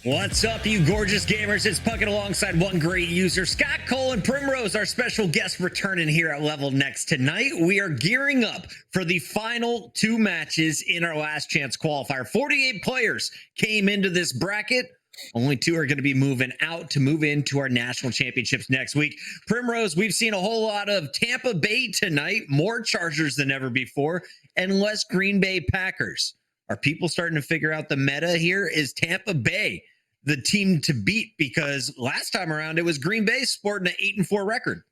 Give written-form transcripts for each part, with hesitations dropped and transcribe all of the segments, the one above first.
What's up, you gorgeous gamers? It's Puckett alongside one great user, Scott Cole and Primrose, our special guest returning here at LevelNext tonight. We are gearing up for the final two matches in our last chance qualifier. 48 players came into this bracket. Only two are going to be moving out to move into our national championships next week. Primrose, we've seen a whole lot of Tampa Bay tonight, more Chargers than ever before, and less Green Bay Packers. Are people starting to figure out the meta here? Is Tampa Bay the team to beat? Because last time around, it was Green Bay sporting an 8-4 record.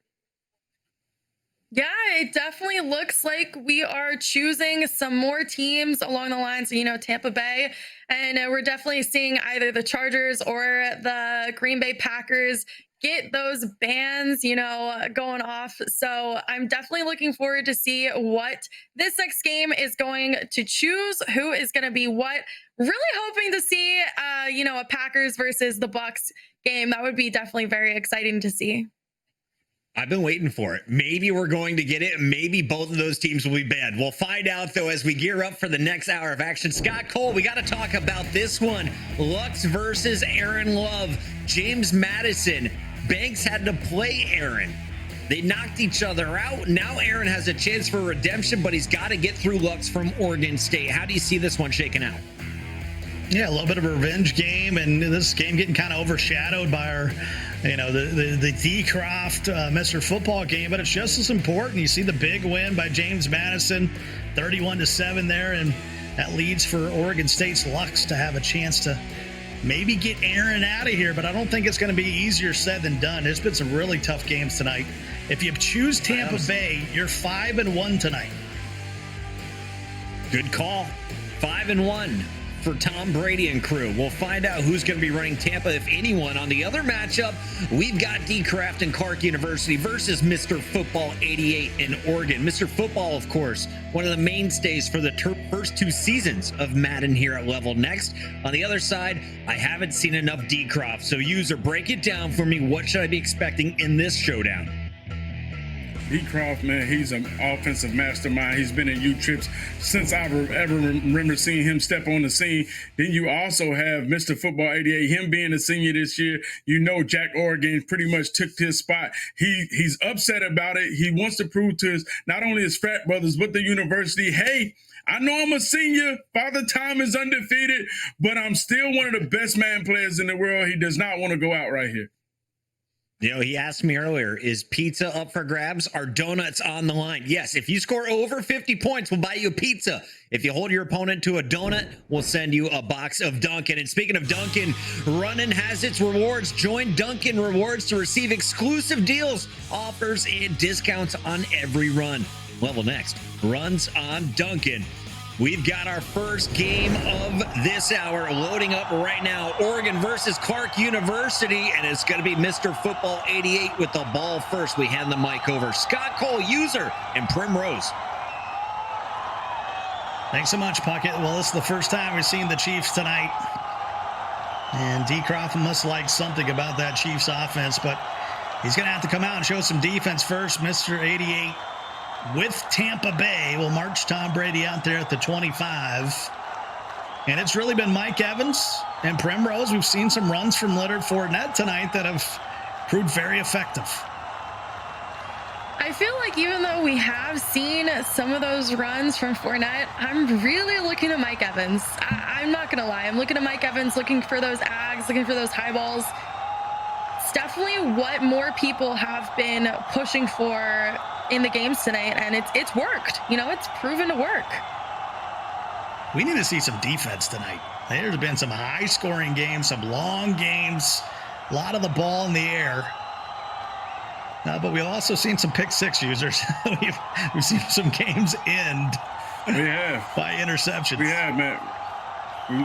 Yeah, it definitely looks like we are choosing some more teams along the lines of, Tampa Bay. And we're definitely seeing either the Chargers or the Green Bay Packers get those bans, going off. So I'm definitely looking forward to see what this next game is going to choose, who is going to be what. Really hoping to see, a Packers versus the Bucks game. That would be definitely very exciting to see. I've been waiting for it. Maybe we're going to get it. Maybe both of those teams will be bad. We'll find out, though, as we gear up for the next hour of action. Scott Cole, we got to talk about this one. Lux versus Aaron Love. James Madison. Banks had to play Aaron. They knocked each other out. Now Aaron has a chance for redemption, but he's got to get through Lux from Oregon State. How do you see this one shaking out? Yeah, a little bit of a revenge game, and this game getting kind of overshadowed by our, the D-Croft Mr. Football game, but it's just as important. You see the big win by James Madison, 31-7 there, and that leads for Oregon State's Lux to have a chance to maybe get Aaron out of here, but I don't think it's going to be easier said than done. There's been some really tough games tonight. If you choose Tampa Bay, you're 5-1 tonight. Good call. 5-1. For Tom Brady and crew. We'll find out who's going to be running Tampa, if anyone. On the other matchup, we've got D-Craft and Clarke University versus Mr. Football 88 in Oregon. Mr. Football, of course, one of the mainstays for the first two seasons of Madden here at LevelNext. On the other side, I haven't seen enough D-Croft. So user, break it down for me. What should I be expecting in this showdown? D-Croft, man, he's an offensive mastermind. He's been in U-Trips since I ever remember seeing him step on the scene. Then you also have Mr. Football 88, him being a senior this year. Jack Oregon pretty much took his spot. He's upset about it. He wants to prove to not only his frat brothers, but the university, hey, I know I'm a senior. Father Time is undefeated, but I'm still one of the best man players in the world. He does not want to go out right here. He asked me earlier, is pizza up for grabs? Are donuts on the line? Yes, if you score over 50 points, we'll buy you a pizza. If you hold your opponent to a donut, we'll send you a box of Dunkin'. And speaking of Dunkin', Runnin' has its rewards. Join Dunkin' Rewards to receive exclusive deals, offers, and discounts on every run. LevelNext runs on Dunkin'. We've got our first game of this hour loading up right now. Oregon versus Clarke University, and it's going to be Mr. Football 88 with the ball first. We hand the mic over. Scott Cole, user, and Primrose. Thanks so much, Puckett. Well, this is the first time we've seen the Chiefs tonight. And D-Croft must like something about that Chiefs offense, but he's going to have to come out and show some defense first. Mr. 88 with Tampa Bay will march Tom Brady out there at the 25. And it's really been Mike Evans and Primrose. We've seen some runs from Leonard Fournette tonight that have proved very effective. I feel like even though we have seen some of those runs from Fournette, I'm really looking at Mike Evans. I'm not going to lie. I'm looking at Mike Evans, looking for those ags, looking for those high balls. It's definitely what more people have been pushing for in the games tonight, and it's worked. It's proven to work. We need to see some defense tonight. There's been some high-scoring games, some long games, a lot of the ball in the air. But we've also seen some pick-six users. We've seen some games end by interceptions. We have, man.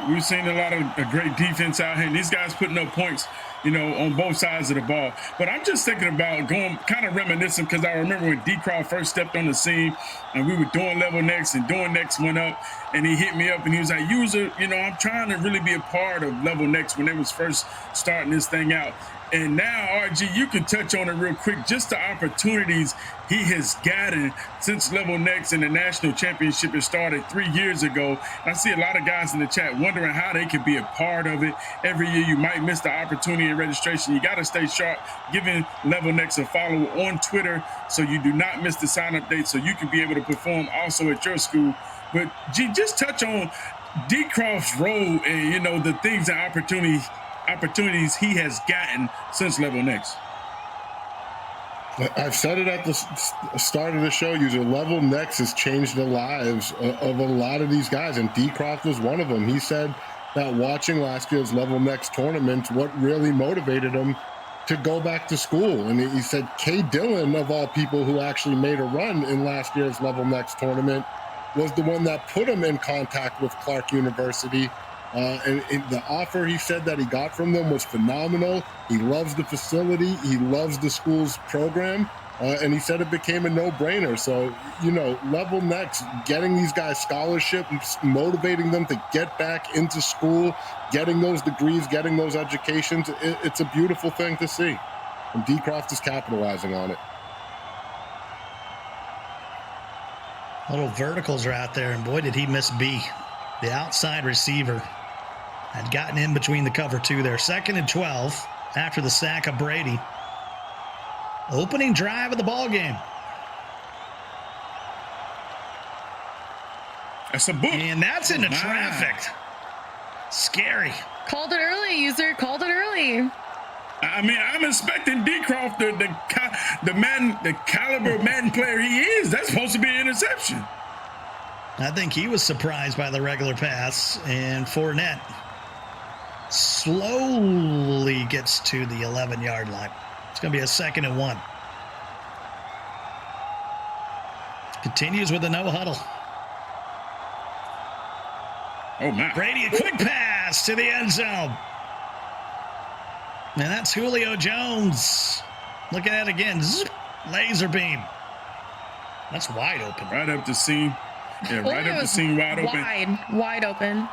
We've seen a lot of great defense out here, and these guys putting up points, on both sides of the ball. But I'm just thinking about going kind of reminiscing, because I remember when D-Croft first stepped on the scene and we were doing LevelNext, and Doing Next went up, and he hit me up and he was like, user, I'm trying to really be a part of LevelNext when they was first starting this thing out. And now, RG, you can touch on it real quick. Just the opportunities he has gotten since LevelNext and the national championship has started 3 years ago. And I see a lot of guys in the chat wondering how they could be a part of it. Every year you might miss the opportunity in registration. You got to stay sharp, giving LevelNext a follow on Twitter so you do not miss the sign-up date so you can be able to perform also at your school. But, G, just touch on D. Croft's role and, you know, the things and opportunities he has gotten since LevelNext. I've said it at the start of the show, user. LevelNext has changed the lives of a lot of these guys, and D. Croft was one of them. He said that watching last year's LevelNext tournament, what really motivated him to go back to school. And he said Kay Dillon, of all people who actually made a run in last year's LevelNext tournament, was the one that put him in contact with Clarke University. And the offer he said that he got from them was phenomenal. He loves the facility. He loves the school's program. And he said it became a no-brainer. So, you know, LevelNext, getting these guys scholarships, motivating them to get back into school, getting those degrees, getting those educations, it's a beautiful thing to see. And D. Croft is capitalizing on it. Little verticals are out there, and boy, did he miss B. The outside receiver had gotten in between the cover two there. 2nd and 12 after the sack of Brady. Opening drive of the ball game. That's a book. And that's into traffic. Scary. Called it early, user. Called it early. I mean, I'm expecting D. Croft, the caliber Madden player he is. That's supposed to be an interception. I think he was surprised by the regular pass, and Fournette slowly gets to the 11-yard line. It's going to be a 2nd and 1. Continues with a no huddle. Oh, my. Brady, a quick pass to the end zone. And that's Julio Jones. Look at that again. Zip, laser beam. That's wide open. Right up the seam. Yeah, right up the seam, wide open. Wide open.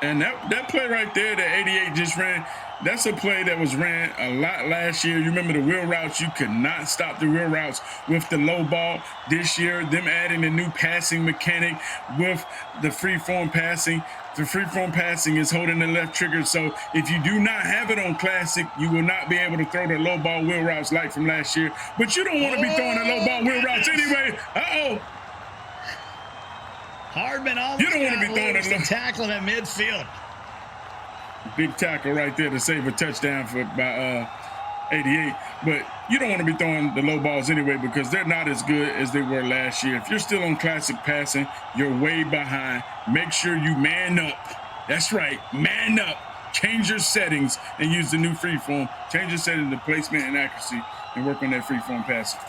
And that play right there that 88 just ran, that's a play that was ran a lot last year. You remember the wheel routes. You could not stop the wheel routes with the low ball. This year, them adding a new passing mechanic with the free-form passing. The free-form passing is holding the left trigger. So if you do not have it on Classic, you will not be able to throw the low ball wheel routes like from last year. But you don't want to be throwing the low ball wheel routes anyway. Uh-oh. Hardman almost You don't want to be throwing it. Tackling at midfield. Big tackle right there to save a touchdown by 88. But you don't want to be throwing the low balls anyway because they're not as good as they were last year. If you're still on Classic passing, you're way behind. Make sure you man up. That's right, man up. Change your settings and use the new freeform. Change your settings to placement and accuracy and work on that freeform passing.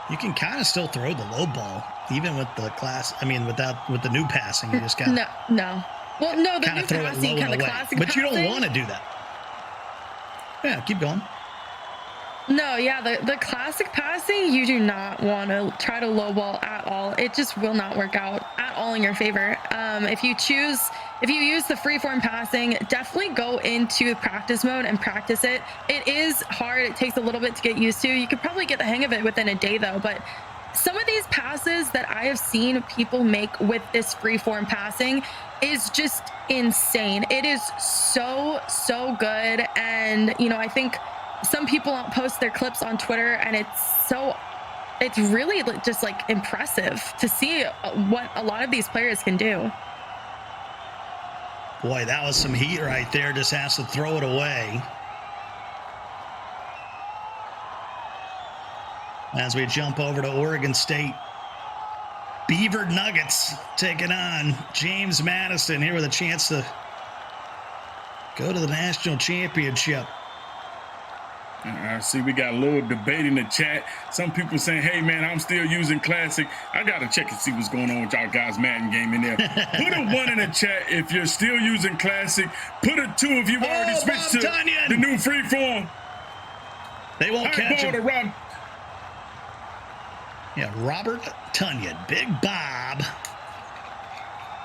You can kind of still throw the low ball, even with the class. I mean, with the new passing, you just got no. Well, no, the kind new of throw it passing, low kind and of away. classic But you passing. don't want to do that. Yeah, keep going. No, yeah, the classic passing, you do not want to try to lowball at all. It just will not work out at all in your favor. If you use the freeform passing, definitely go into practice mode and practice it. It is hard. It takes a little bit to get used to. You could probably get the hang of it within a day though, but some of these passes that I have seen people make with this freeform passing is just insane. It is so good. And, you know, I think some people post their clips on Twitter and it's really just like impressive to see what a lot of these players can do. Boy, that was some heat right there. Just has to throw it away. As we jump over to Oregon State, Beaver Nuggets taking on James Madison here with a chance to go to the national championship. I see we got a little debate in the chat. Some people saying, hey, man, I'm still using Classic. I got to check and see what's going on with y'all guys' Madden game in there. Put a 1 in the chat if you're still using Classic. Put a 2 if you've already switched to the new freeform. They won't catch him. To Rob. Yeah, Robert Tunyon. Big Bob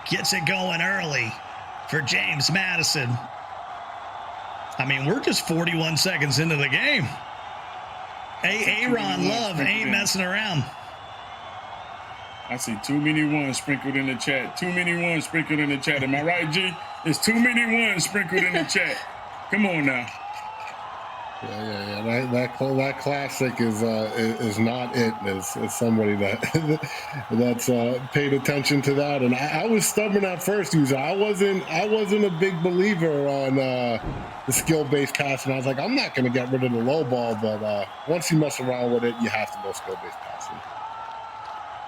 gets it going early. for James Madison. I mean, we're just 41 seconds into the game. Aaron Love ain't messing around. I see too many ones sprinkled in the chat. Too many ones sprinkled in the chat. Am I right, G? It's too many ones sprinkled in the chat. Come on now. Yeah. That classic is not it. As somebody that's paid attention to that, and I was stubborn at first. User, I wasn't a big believer on the skill-based passing. I was like, I'm not going to get rid of the low ball, but once you mess around with it, you have to go skill-based passing.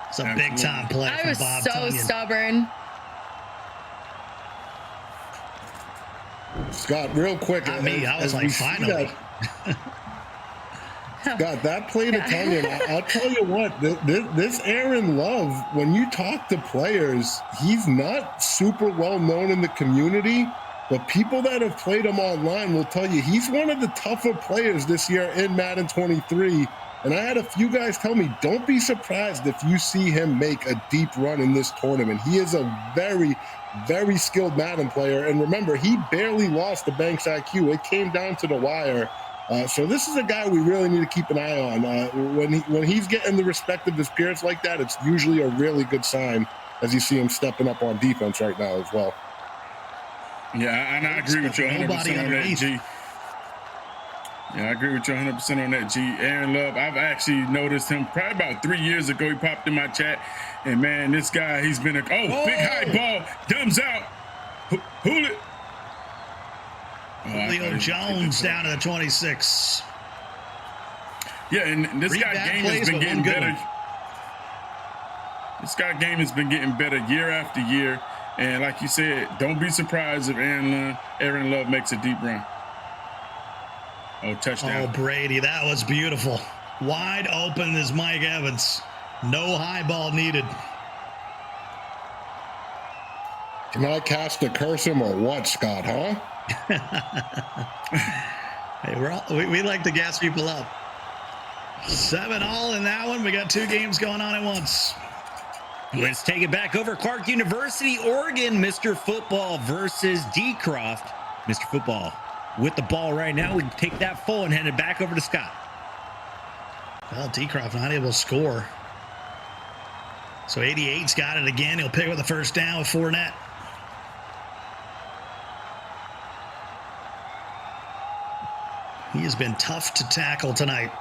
It's a big time play I from was Bob so Tunyon. stubborn. Scott, real quick. Not me. I was like, finally. Scott, that play to Tunyon, I'll tell you what, this Aaron Love, when you talk to players, he's not super well known in the community, but people that have played him online will tell you he's one of the tougher players this year in Madden 23. And I had a few guys tell me, don't be surprised if you see him make a deep run in this tournament. He is a very, very skilled Madden player. And remember, he barely lost the Banks IQ. It came down to the wire. So this is a guy we really need to keep an eye on. When he's getting the respect of his peers like that, it's usually a really good sign as you see him stepping up on defense right now as well. Yeah, and I agree with you 100% on that, G. Yeah, I agree with you 100% on that, G. Aaron Love, I've actually noticed him probably about 3 years ago. He popped in my chat. And, man, this guy, he's been big high ball, dumbs out. Hold it. Julio Jones down to the 26. Yeah, and this guy game has been getting better. This guy game has been getting better year after year. And like you said, don't be surprised if Aaron Love makes a deep run. Oh, touchdown. Oh, Brady, that was beautiful. Wide open is Mike Evans. No high ball needed. Can I cast a curse him or what, Scott, huh? Hey, we like to gas people up. 7-all in that one. We got two games going on at once. Let's take it back over. Clarke University, Oregon, Mr. Football versus D. Croft. Mr. Football with the ball right now. We can take that full and hand it back over to Scott. Well, D. Croft not able to score. So 88's got it again. He'll pick up the first down with Fournette. He has been tough to tackle tonight.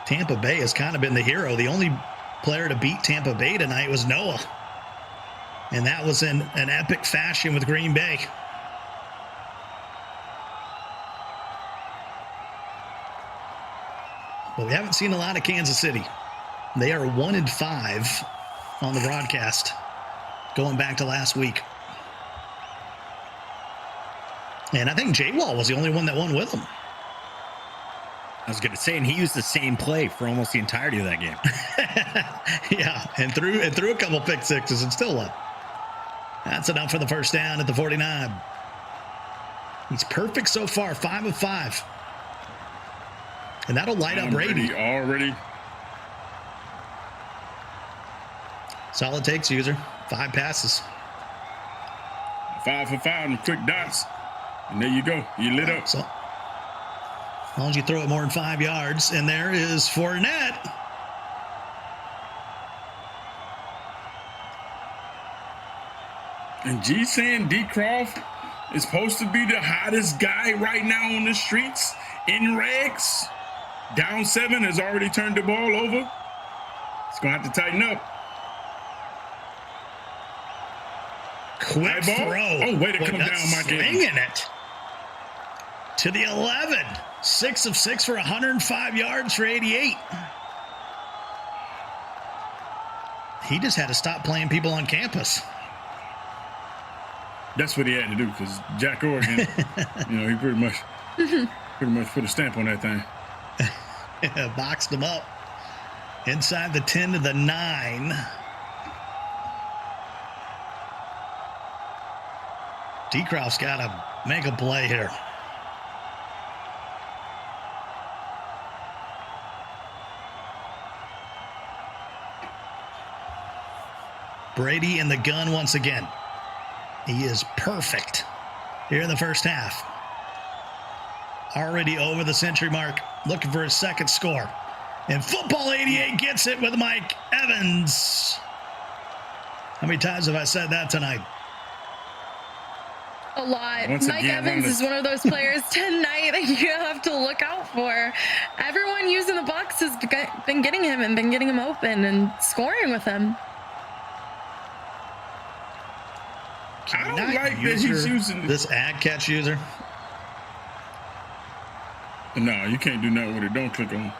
Tampa Bay has kind of been the hero. The only player to beat Tampa Bay tonight was Noah. And that was in an epic fashion with Green Bay. But we haven't seen a lot of Kansas City. They are 1-5 on the broadcast going back to last week. And I think J-Wall was the only one that won with him. I was going to say, and he used the same play for almost the entirety of that game. Yeah, and threw a couple pick sixes and still won. That's enough for the first down at the 49. He's perfect so far, 5 of 5. And that'll light up Brady. Already. That's all it takes, user. 5 passes. 5 for 5 and quick dots. And there you go. You lit up. So, as long as you throw it more than 5 yards. And there is Fournette. And G saying D. Croft is supposed to be the hottest guy right now on the streets in rags. Down 7 has already turned the ball over. It's going to have to tighten up. Quick throw. Oh, way to come down, Mike. Swinging it to the 11. 6 of 6 for 105 yards for 88. He just had to stop playing people on campus. That's what he had to do because Jack Oregon, he pretty much put a stamp on that thing. Boxed him up inside the 10 to the 9. D-Croft's got to make a play here. Brady in the gun once again. He is perfect here in the first half. Already over the century mark, looking for his second score. And Football 88 gets it with Mike Evans. How many times have I said that tonight? A lot. Once Mike again, Evans is one of those players tonight that you have to look out for. Everyone using the box has been getting him and been getting him open and scoring with him. I don't like that he's using this ad catch user. No, you can't do nothing with it. Don't click on.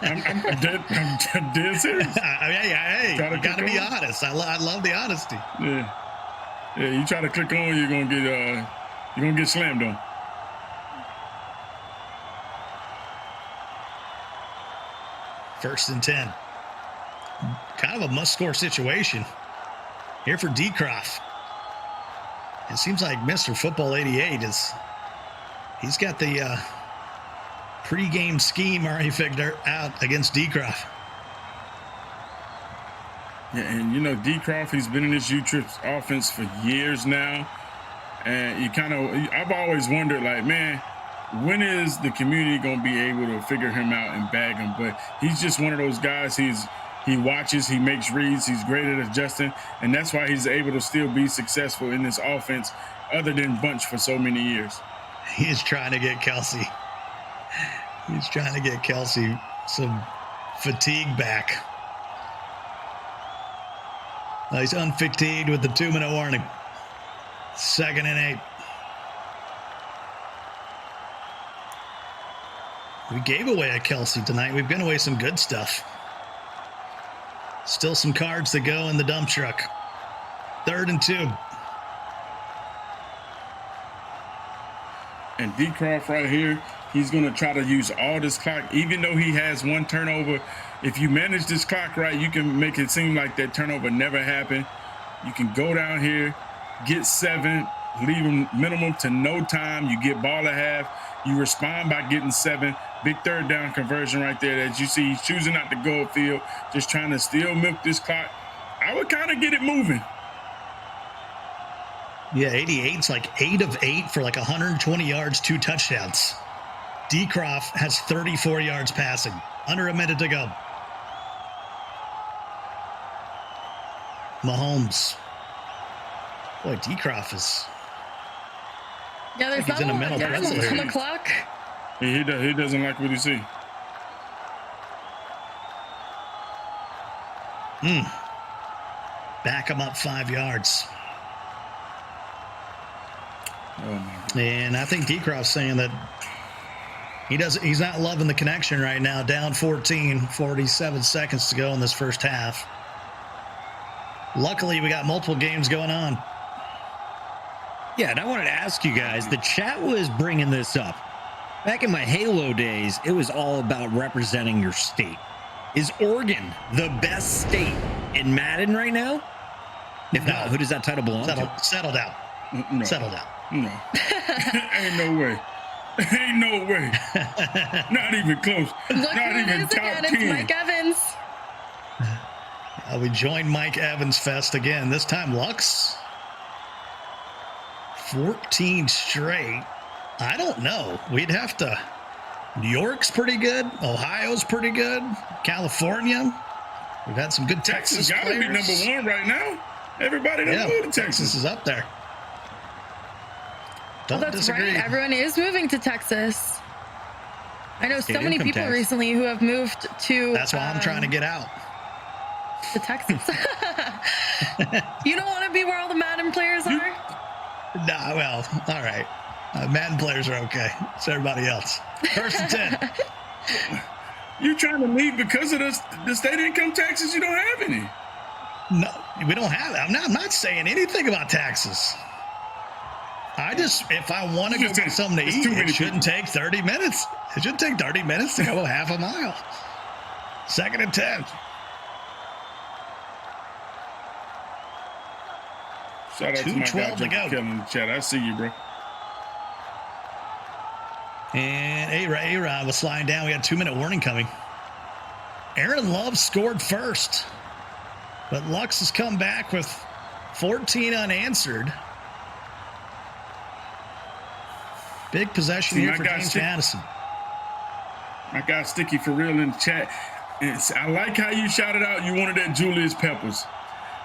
I'm dead serious. Hey, you gotta be honest. I love the honesty. Yeah. You try to click on, you're gonna get slammed on. First and 10. Kind of a must-score situation here for Decroft. It seems like Mr. Football 88 he's got the pre-game scheme already figured out against Decroft. Yeah, and you know, Decroft, he's been in this U-Trips offense for years now. And I've always wondered, like, man, when is the community going to be able to figure him out and bag him? But he's just one of those guys. He watches, he makes reads, he's great at adjusting, and that's why he's able to still be successful in this offense other than Bunch for so many years. He's trying to get Kelsey. He's trying to get Kelsey some fatigue back. He's unfatigued with the 2-minute warning. 2nd and 8. We gave away a Kelsey tonight. We've given away some good stuff. Still some cards to go in the dump truck. 3rd and 2. And Decroft right here, he's going to try to use all this clock. Even though he has one turnover, if you manage this clock right, you can make it seem like that turnover never happened. You can go down here, get 7, leave him minimum to no time. You get ball at half. You respond by getting 7. Big 3rd down conversion right there. As you see, he's choosing not to go upfield, just trying to still milk this clock. I would kind of get it moving. Yeah, 88's like 8 of 8 for like 120 yards, 2 touchdowns. Decroft has 34 yards passing. Under a minute to go. Mahomes. Boy, Decroft is... Yeah, there's he's not in a a lot mental of time pretzel on here. the clock. He doesn't like what he see. Back him up 5 yards. Oh my God. And I think Decroft's saying that he's not loving the connection right now. Down 14, 47 seconds to go in this first half. Luckily, we got multiple games going on. Yeah, and I wanted to ask you guys, the chat was bringing this up. Back in my Halo days, it was all about representing your state. Is Oregon the best state in Madden right now? If No. not, who does that title belong to? Settle down. No. Settle down. No. Ain't no way. Ain't no way. Not even close. Look Not who it even is top again. 10. It's Mike Evans. We joined Mike Evans Fest again. This time Lux. 14 straight. I don't know. We'd have to. New York's pretty good. Ohio's pretty good. California. We've had some good Texas Gotta be players. number 1 right now. Everybody don't Yeah, move to Texas is up there. Oh, Don't that's disagree. right. Everyone is moving to Texas. I know so State many income people tax. recently who have moved to. That's why I'm trying to get out. to Texas. You don't want to be where all the Madden players are? Nah, well, all right. Madden players are okay. It's everybody else. First and 10. You trying to leave because of the state income taxes? You don't have any. No, we don't have it. I'm not saying anything about taxes. I just, if I want to go get something to It's eat, too it many shouldn't take 30 minutes. It should take 30 minutes to go half a mile. 2nd and 10. Shout out to my guy 2:12 to go. Kevin in the chat. I see you, bro. And A-Rod was sliding down. We had a 2-minute warning coming. Aaron Love scored first. But Lux has come back with 14 unanswered. Big possession here for James Madison. My guy Sticky for real in the chat. I like how you shouted out you wanted that Julius Peppers.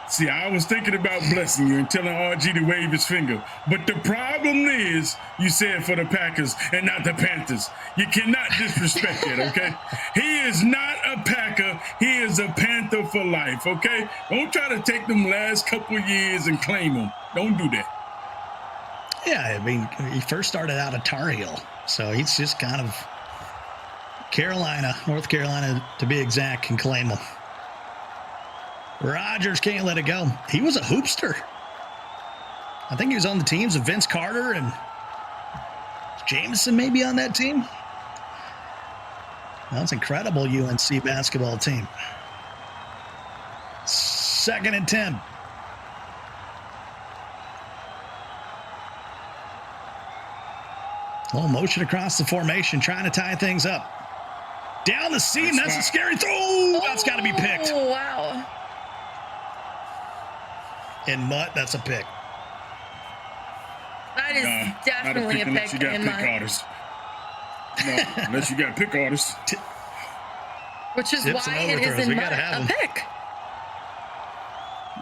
See, I was thinking about blessing you and telling RG to wave his finger. But the problem is, you said for the Packers and not the Panthers. You cannot disrespect it, okay? He is not a Packer. He is a Panther for life, okay? Don't try to take them last couple years and claim them. Don't do that. Yeah, I mean, he first started out at Tar Heel. So he's just kind of North Carolina to be exact, can claim him. Rodgers can't let it go. He was a hoopster. I think he was on the teams of Vince Carter and Jameson maybe on that team. That's incredible UNC basketball team. 2nd and 10. Little motion across the formation, trying to tie things up. Down the seam, that's a scary throw. That's got to be picked. Oh, wow. In Mutt, that's a pick. That is definitely a pick in Mutt. No, unless you got pick artists. Which is why it is in Mutt a pick.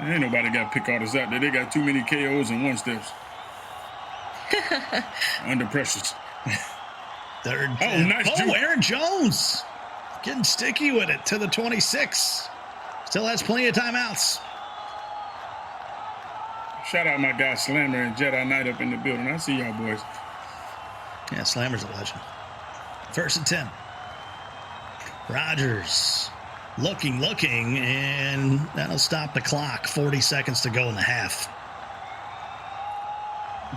Ain't nobody got pick artists out there. They got too many KOs and one steps. Under pressures. Nice. Aaron Jones getting sticky with it to the 26. Still has plenty of timeouts. Shout out my guy Slammer and Jedi Knight up in the building. I see y'all boys. Yeah, Slammer's a legend. 1st and 10. Rodgers looking, and that'll stop the clock. 40 seconds to go in the half.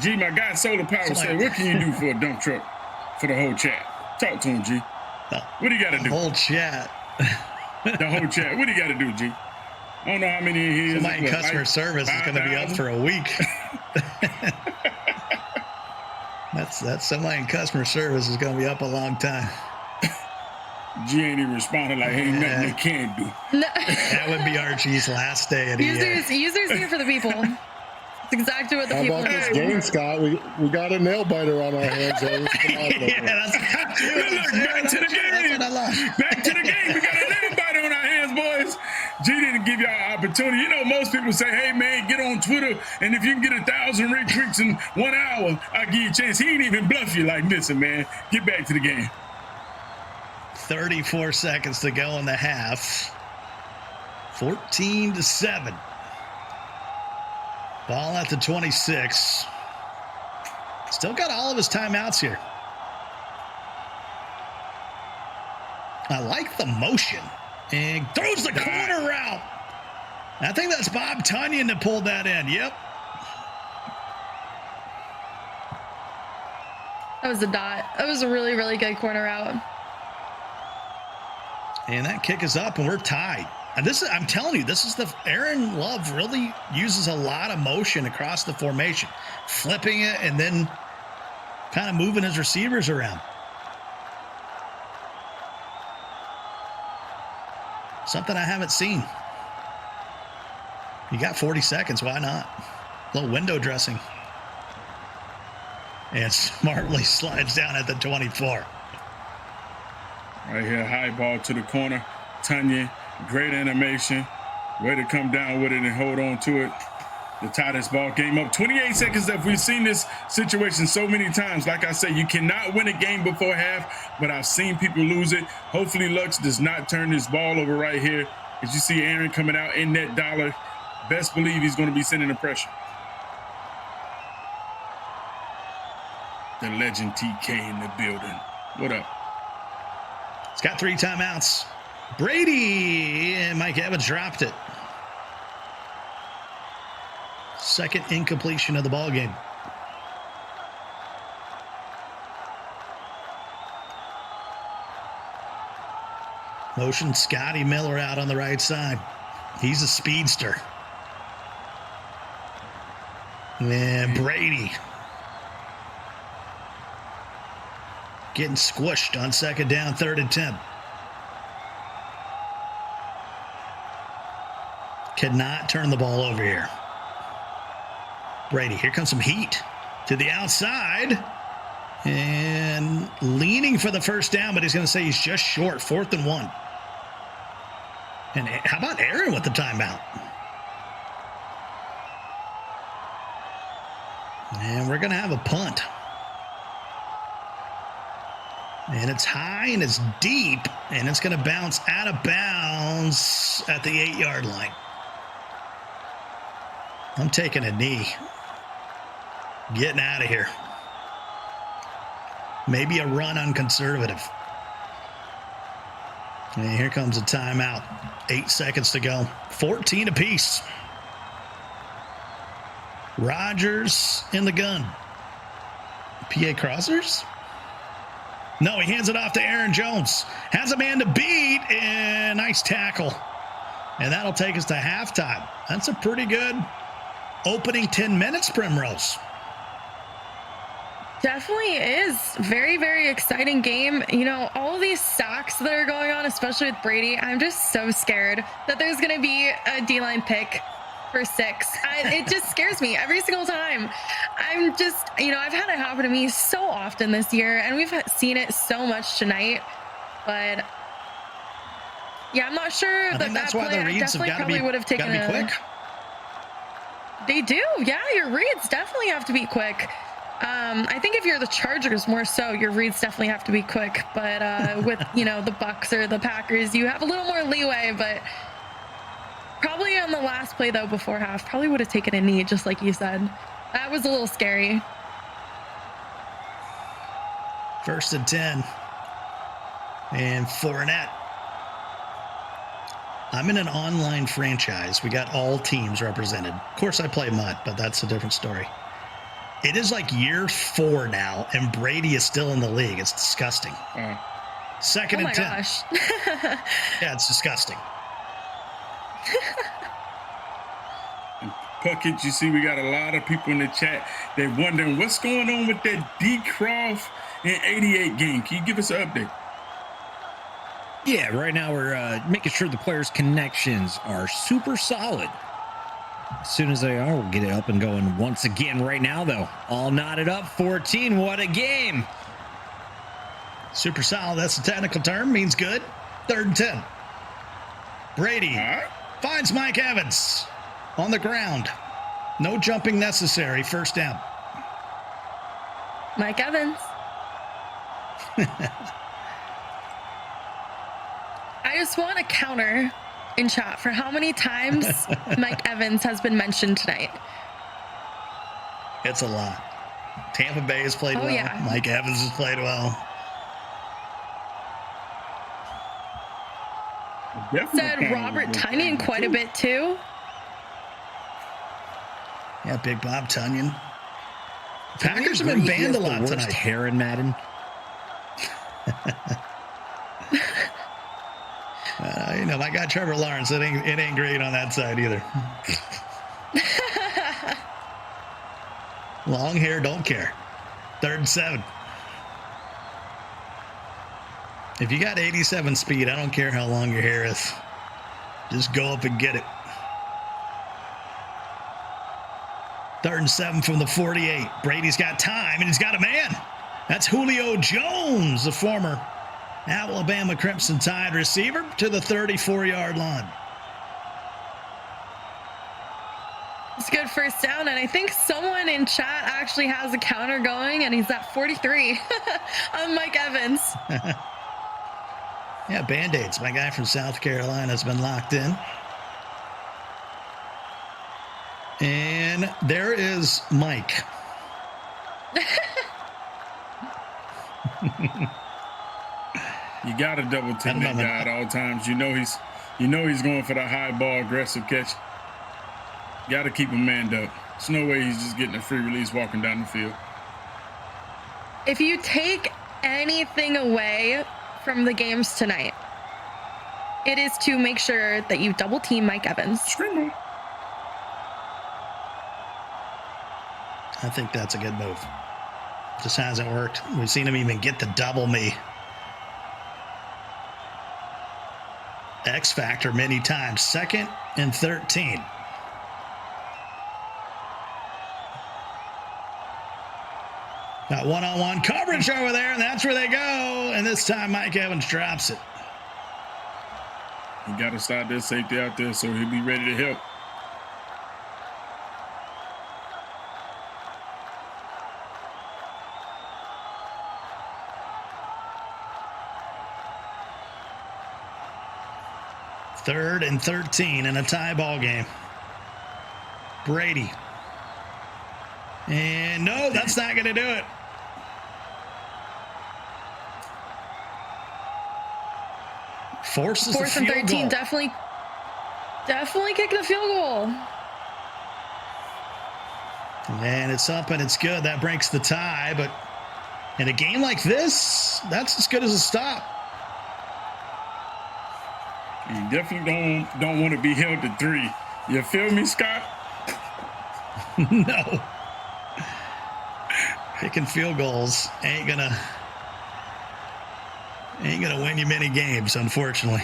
G, my guy Solar Power said, what can you do for a dump truck for the whole chat? Talk to him, G. What do you got to do? The whole chat. The whole chat. What do you got to do, G? I don't know how many he is. Somebody in customer service is going to be up for a week. That's somebody in customer service is going to be up a long time. G ain't even responding like, ain't nothing they can do. No. That would be Archie's last day at Users here for the people. It's exactly what the people about this game, Scott? We got a nail biter on our hands. Back to the game. Back to the game. We got a nail biter on our hands, boys. G didn't give y'all an opportunity. You know, most people say, hey, man, get on Twitter, and if you can get 1,000 retweets in 1 hour, I'll give you a chance. He ain't even bluff you like, listen, man, get back to the game. 34 seconds to go in the half. 14-7. Ball at the 26. Still got all of his timeouts here. I like the motion. And throws the corner route. I think that's Bob Tunyon that pulled that in. Yep. That was a dot. That was a really, really good corner route. And that kick is up, and we're tied. And I'm telling you, this is Aaron Love really uses a lot of motion across the formation, flipping it and then kind of moving his receivers around. Something I haven't seen. You got 40 seconds. Why not? A little window dressing. And smartly slides down at the 24. Right here, high ball to the corner. Tunyon, great animation. Way to come down with it and hold on to it. The tightest ball game up. 28 seconds left. We've seen this situation so many times. Like I said, you cannot win a game before half, but I've seen people lose it. Hopefully Lux does not turn this ball over right here. As you see Aaron coming out in that dollar, best believe he's going to be sending the pressure. The legend TK in the building. What up? It's got 3 timeouts. Brady and Mike Evans dropped it. Second incompletion of the ball game. Motion Scotty Miller out on the right side. He's a speedster. And Brady getting squished on 2nd down, 3rd and 10. Cannot turn the ball over here. Brady, here comes some heat to the outside. And leaning for the first down, but he's going to say he's just short. 4th and 1. And how about Aaron with the timeout? And we're going to have a punt. And it's high and it's deep, and it's going to bounce out of bounds at the 8-yard line. I'm taking a knee. Getting out of here. Maybe a run unconservative. And here comes a timeout. 8 seconds to go. 14 apiece. Rodgers in the gun. PA Crossers? No, he hands it off to Aaron Jones. Has a man to beat, and nice tackle. And that'll take us to halftime. That's a pretty good opening 10 minutes, Primrose. Definitely is. Very, very exciting game. You know, all of these sacks that are going on, especially with Brady, I'm just so scared that there's going to be a D-line pick for 6. It just scares me every single time. I'm just, you know, I've had it happen to me so often this year, and we've seen it so much tonight. But yeah, I'm not sure that that's why play, the reads have probably would have taken gotta be quick. They do. Yeah, your reads definitely have to be quick. I think if you're the Chargers more so, your reads definitely have to be quick. But with, you know, the Bucks or the Packers, you have a little more leeway. But probably on the last play, though, before half, probably would have taken a knee, just like you said. That was a little scary. 1st and 10. And Fournette. I'm in an online franchise. We got all teams represented. Of course, I play MUT, but that's a different story. It is like year 4 now, and Brady is still in the league. It's disgusting. 2nd and 10. Gosh. Yeah, it's disgusting. Puckett, you see, we got a lot of people in the chat. They're wondering what's going on with that D. Croft and 88 game. Can you give us an update? Yeah, right now we're making sure the players' connections are super solid. As soon as they are, we'll get it up and going once again right now, though. All knotted up, 14. What a game. Super solid. That's a technical term. Means good. 3rd and 10. Brady finds Mike Evans on the ground. No jumping necessary. 1st down. Mike Evans. I just want a counter in chat for how many times Mike Evans has been mentioned tonight. It's a lot. Tampa Bay has played well. Yeah. Mike Evans has played well. Said Robert Tunyon quite a bit too. Yeah, Big Bob Tunyon. Packers have been banned a lot tonight. Hair in Madden. You know, my guy Trevor Lawrence, it ain't great on that side either. Long hair, don't care. 3rd and 7. If you got 87 speed, I don't care how long your hair is. Just go up and get it. 3rd and 7 from the 48. Brady's got time, and he's got a man. That's Julio Jones, the former Alabama Crimson Tide receiver, to the 34-yard line. It's a good 1st down, and I think someone in chat actually has a counter going, and he's at 43 on Mike Evans. Yeah, Band-Aids. My guy from South Carolina has been locked in. And there is Mike. You got to double team that guy at all times. You know he's going for the high ball aggressive catch. Got to keep him manned up. There's no way he's just getting a free release walking down the field. If you take anything away from the games tonight, it is to make sure that you double team Mike Evans. I think that's a good move. Just hasn't worked. We've seen him even get to double me. X factor many times. 2nd and 13. Got one-on-one coverage over there, and that's where they go. And this time, Mike Evans drops it. He got to start that safety out there so he'll be ready to help. Third and 13 in a tie ball game. Brady. And no, that's not going to do it. Forces Fourth the and field 13, goal. definitely kick the field goal. And it's up and it's good. That breaks the tie. But in a game like this, that's as good as a stop. You definitely don't want to be held to 3. You feel me, Scott? No. Kicking field goals ain't gonna win you many games, unfortunately.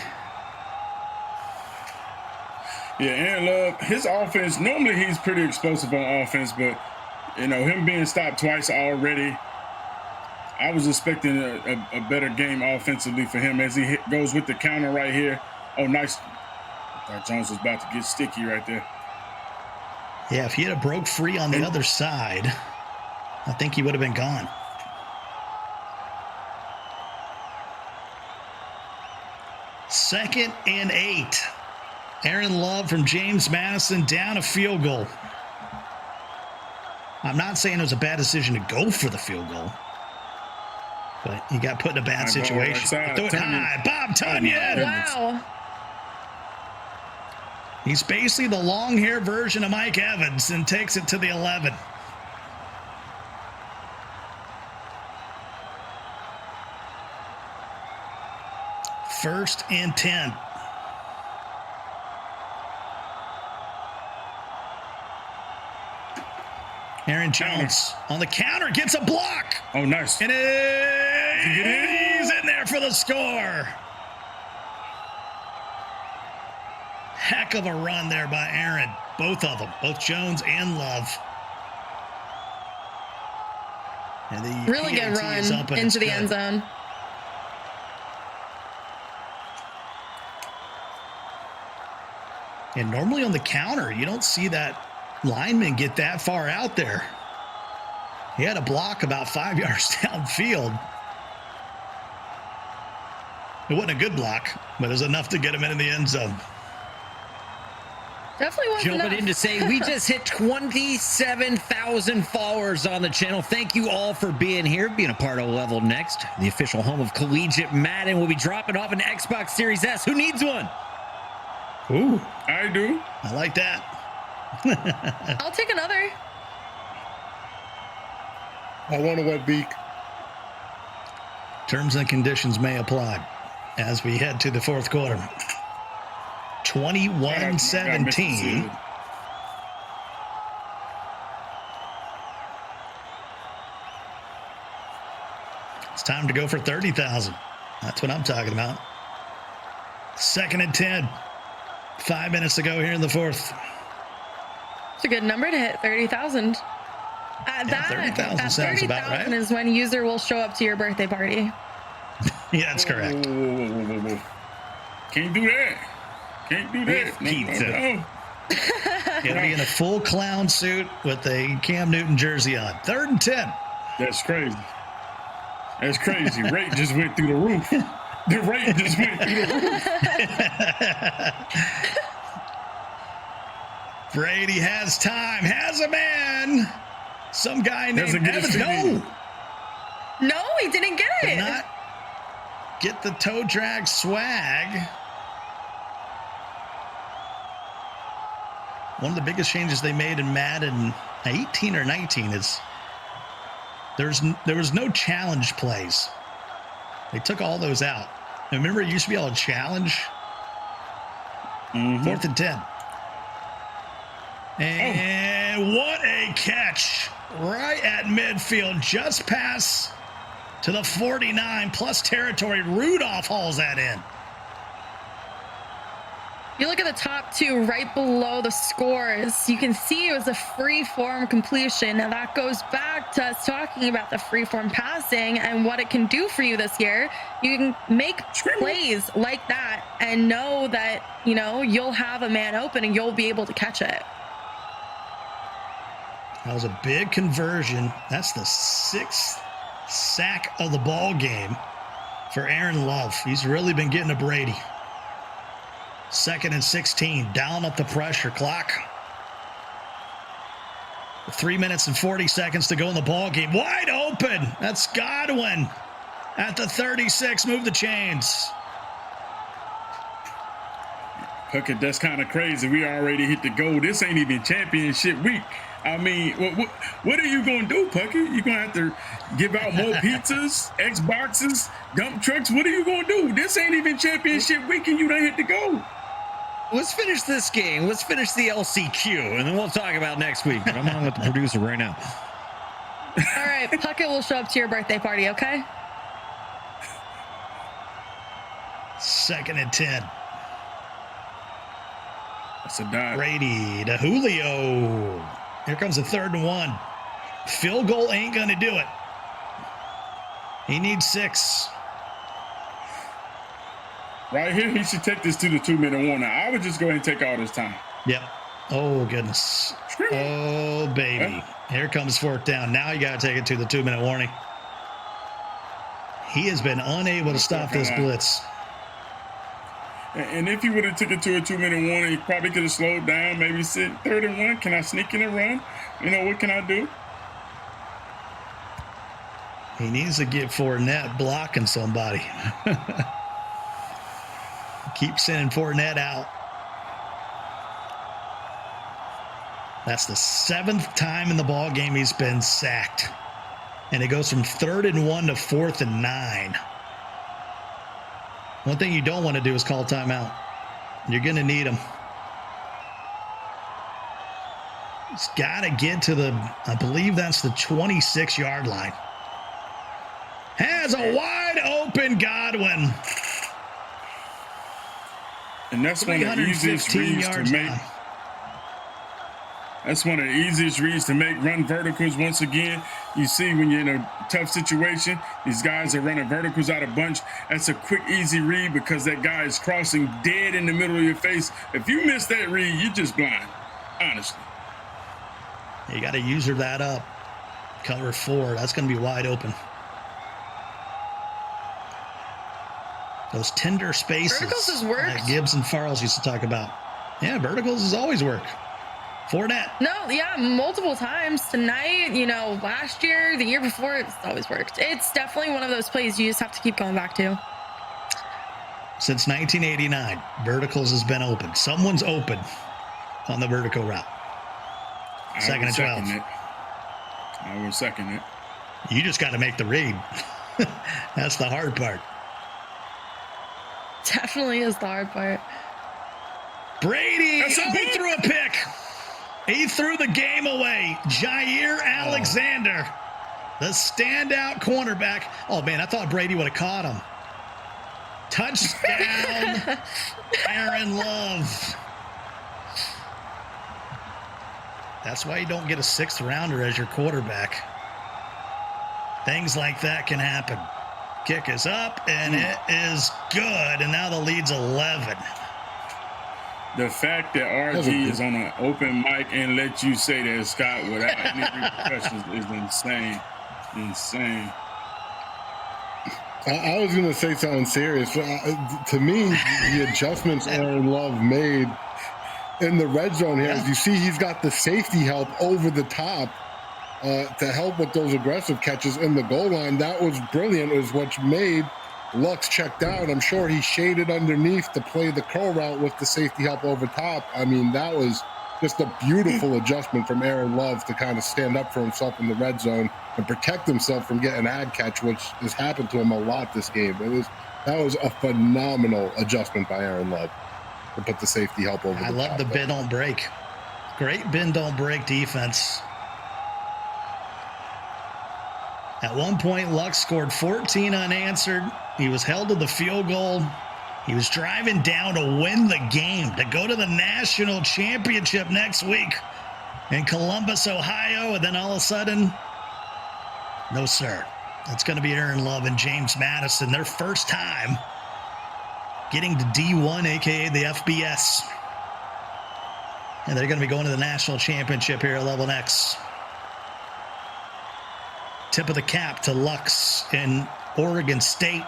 Yeah, Aaron Love, his offense, normally he's pretty explosive on offense, but, you know, him being stopped twice already, I was expecting a better game offensively for him as he goes with the counter right here. Oh, nice. I thought Jones was about to get sticky right there. Yeah, if he had broke free on the other side, I think he would have been gone. Second and 8. Aaron Love from James Madison down a field goal. I'm not saying it was a bad decision to go for the field goal, but he got put in a bad situation. Throw it high. Bob Tunyon. Wow. He's basically the long hair version of Mike Evans and takes it to the 11. First and 10. Aaron Jones on the counter gets a block. Oh, nice. And he's in there for the score. Heck of a run there by Aaron. Both of them, both Jones and Love. And the Really good PAT is run up and into the it's end good. zone. And normally on the counter, you don't see that lineman get that far out there. He had a block about 5 yards downfield. It wasn't a good block, but it was enough to get him into the end zone. Definitely wasn't Jumping enough. in to say we just hit 27,000 followers on the channel. Thank you all for being here, being a part of Level Next, the official home of collegiate Madden. We'll be dropping off an Xbox Series S. Who needs one? Ooh, I do. I like that. I'll take another. I want a wet beak. Terms and conditions may apply as we head to the fourth quarter. 21-17. It's time to go for 30,000. That's what I'm talking about. Second and 10. 5 minutes to go here in the fourth. It's a good number to hit, 30,000. At Yeah, 30,000 sounds about right. 30,000 is when user will show up to your birthday party. Yeah, that's correct. Whoa. Can't do that. Can't do that. With pizza. No. He'll be in a full clown suit with a Cam Newton jersey on. 3rd and 10. That's crazy. That's crazy. Rate just went through the roof. The rate just went through the roof. Brady has time, has a man. Some guy named Doesn't get his Evans. feet No, No, he didn't get did it. not get the toe drag swag. One of the biggest changes they made in Madden 18 or 19 is there was no challenge plays. They took all those out. And remember, it used to be able to challenge. 4th and 10. And what a catch right at midfield, just pass to the 49 plus territory. Rudolph hauls that in. You look at the top two right below the scores, you can see it was a free form completion. Now that goes back to us talking about the free form passing and what it can do for you this year. You can make plays like that and know that, you know, you'll have a man open and you'll be able to catch it. That was a big conversion. That's the 6th sack of the ball game for Aaron Love. He's really been getting to Brady. 2nd and 16. Down up the pressure clock. 3 minutes and 40 seconds to go in the ball game. Wide open. That's Godwin at the 36. Move the chains. Puckett, that's kind of crazy. We already hit the goal. This ain't even championship week. I mean, what are you going to do, Puckett? You going to have to give out more pizzas, Xboxes, dump trucks? What are you going to do? This ain't even championship week and you done hit the goal. Let's finish this game. Let's finish the LCQ, and then we'll talk about next week. But I'm on with the producer right now. All right, Puckett will show up to your birthday party, okay? 2nd and 10. That's a dive. Brady to Julio. Here comes a 3rd and 1. Field goal ain't going to do it. He needs 6. Right here, he should take this to the 2-minute warning. I would just go ahead and take all this time. Yep. Oh, goodness. Oh, baby. Here comes 4th down. Now you got to take it to the 2-minute warning. He has been unable to stop this blitz. And if he would have took it to a 2-minute warning, he probably could have slowed down, maybe said 3rd and 1. Can I sneak in and run? You know, what can I do? He needs to get Fournette blocking somebody. Keep sending Fournette out. That's the 7th time in the ball game he's been sacked. And it goes from 3rd and 1 to 4th and 9. One thing you don't want to do is call timeout. You're going to need them. He's got to get to the, I believe that's the 26-yard line. Has a wide open Godwin. And that's one of the easiest reads to make. That's one of the easiest reads to make. Run verticals. Once again, you see when you're in a tough situation, these guys are running verticals out of bunch. That's a quick, easy read because that guy is crossing dead in the middle of your face. If you miss that read, you're just blind, honestly. You got to user that up. Cover 4. That's going to be wide open. Those tender spaces Verticals has worked. that Gibbs and Farrells used to talk about. Yeah, verticals has always worked. Fournette. No, yeah, multiple times tonight, you know, last year, the year before, it's always worked. It's definitely one of those plays you just have to keep going back to. Since 1989, verticals has been open. Someone's open on the vertical route. 2nd and 12. I will second it. You just got to make the read. That's the hard part. Definitely is the hard part. Brady, he threw a pick. He threw the game away. Jair Alexander, the standout cornerback. Oh, man, I thought Brady would have caught him. Touchdown, Aaron Love. That's why you don't get a 6th rounder as your quarterback. Things like that can happen. Kick is up, and it is good. And now the lead's 11. The fact that RG is on an open mic and let you say that, Scott, without any repercussions is insane. Insane. I was going to say something serious. To me, the adjustments Aaron Love made in the red zone here, as you see, he's got the safety help over the top to help with those aggressive catches in the goal line. That was brilliant. It was what made Lux check down. I'm sure he shaded underneath to play the curl route with the safety help over top. I mean, that was just a beautiful adjustment from Aaron Love to kind of stand up for himself in the red zone and protect himself from getting an ad catch, which has happened to him a lot this game. That was a phenomenal adjustment by Aaron Love to put the safety help over the top. I love the bend don't break. Great bend don't break defense. At one point, Lux scored 14 unanswered. He was held to the field goal He was driving down to win the game, to go to the national championship next week in Columbus, Ohio, and then all of a sudden, no, sir. It's going to be Aaron Love and James Madison, their first time getting to D1, a.k.a. the FBS. And they're going to be going to the national championship here at LevelNext. Tip of the cap to Lux in Oregon State.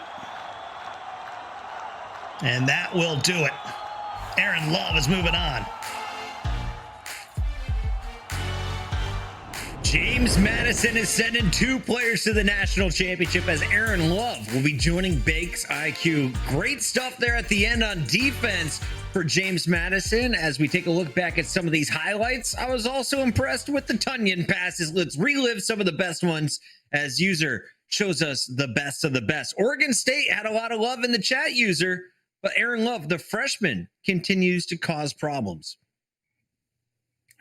And that will do it. Aaron Love is moving on. James Madison is sending 2 players to the national championship as Aaron Love will be joining Bakes IQ. Great stuff there at the end on defense for James Madison. As we take a look back at some of these highlights, I was also impressed with the Tunyon passes. Let's relive some of the best ones as user shows us the best of the best. Oregon State had a lot of love in the chat, user, but Aaron Love, the freshman, continues to cause problems.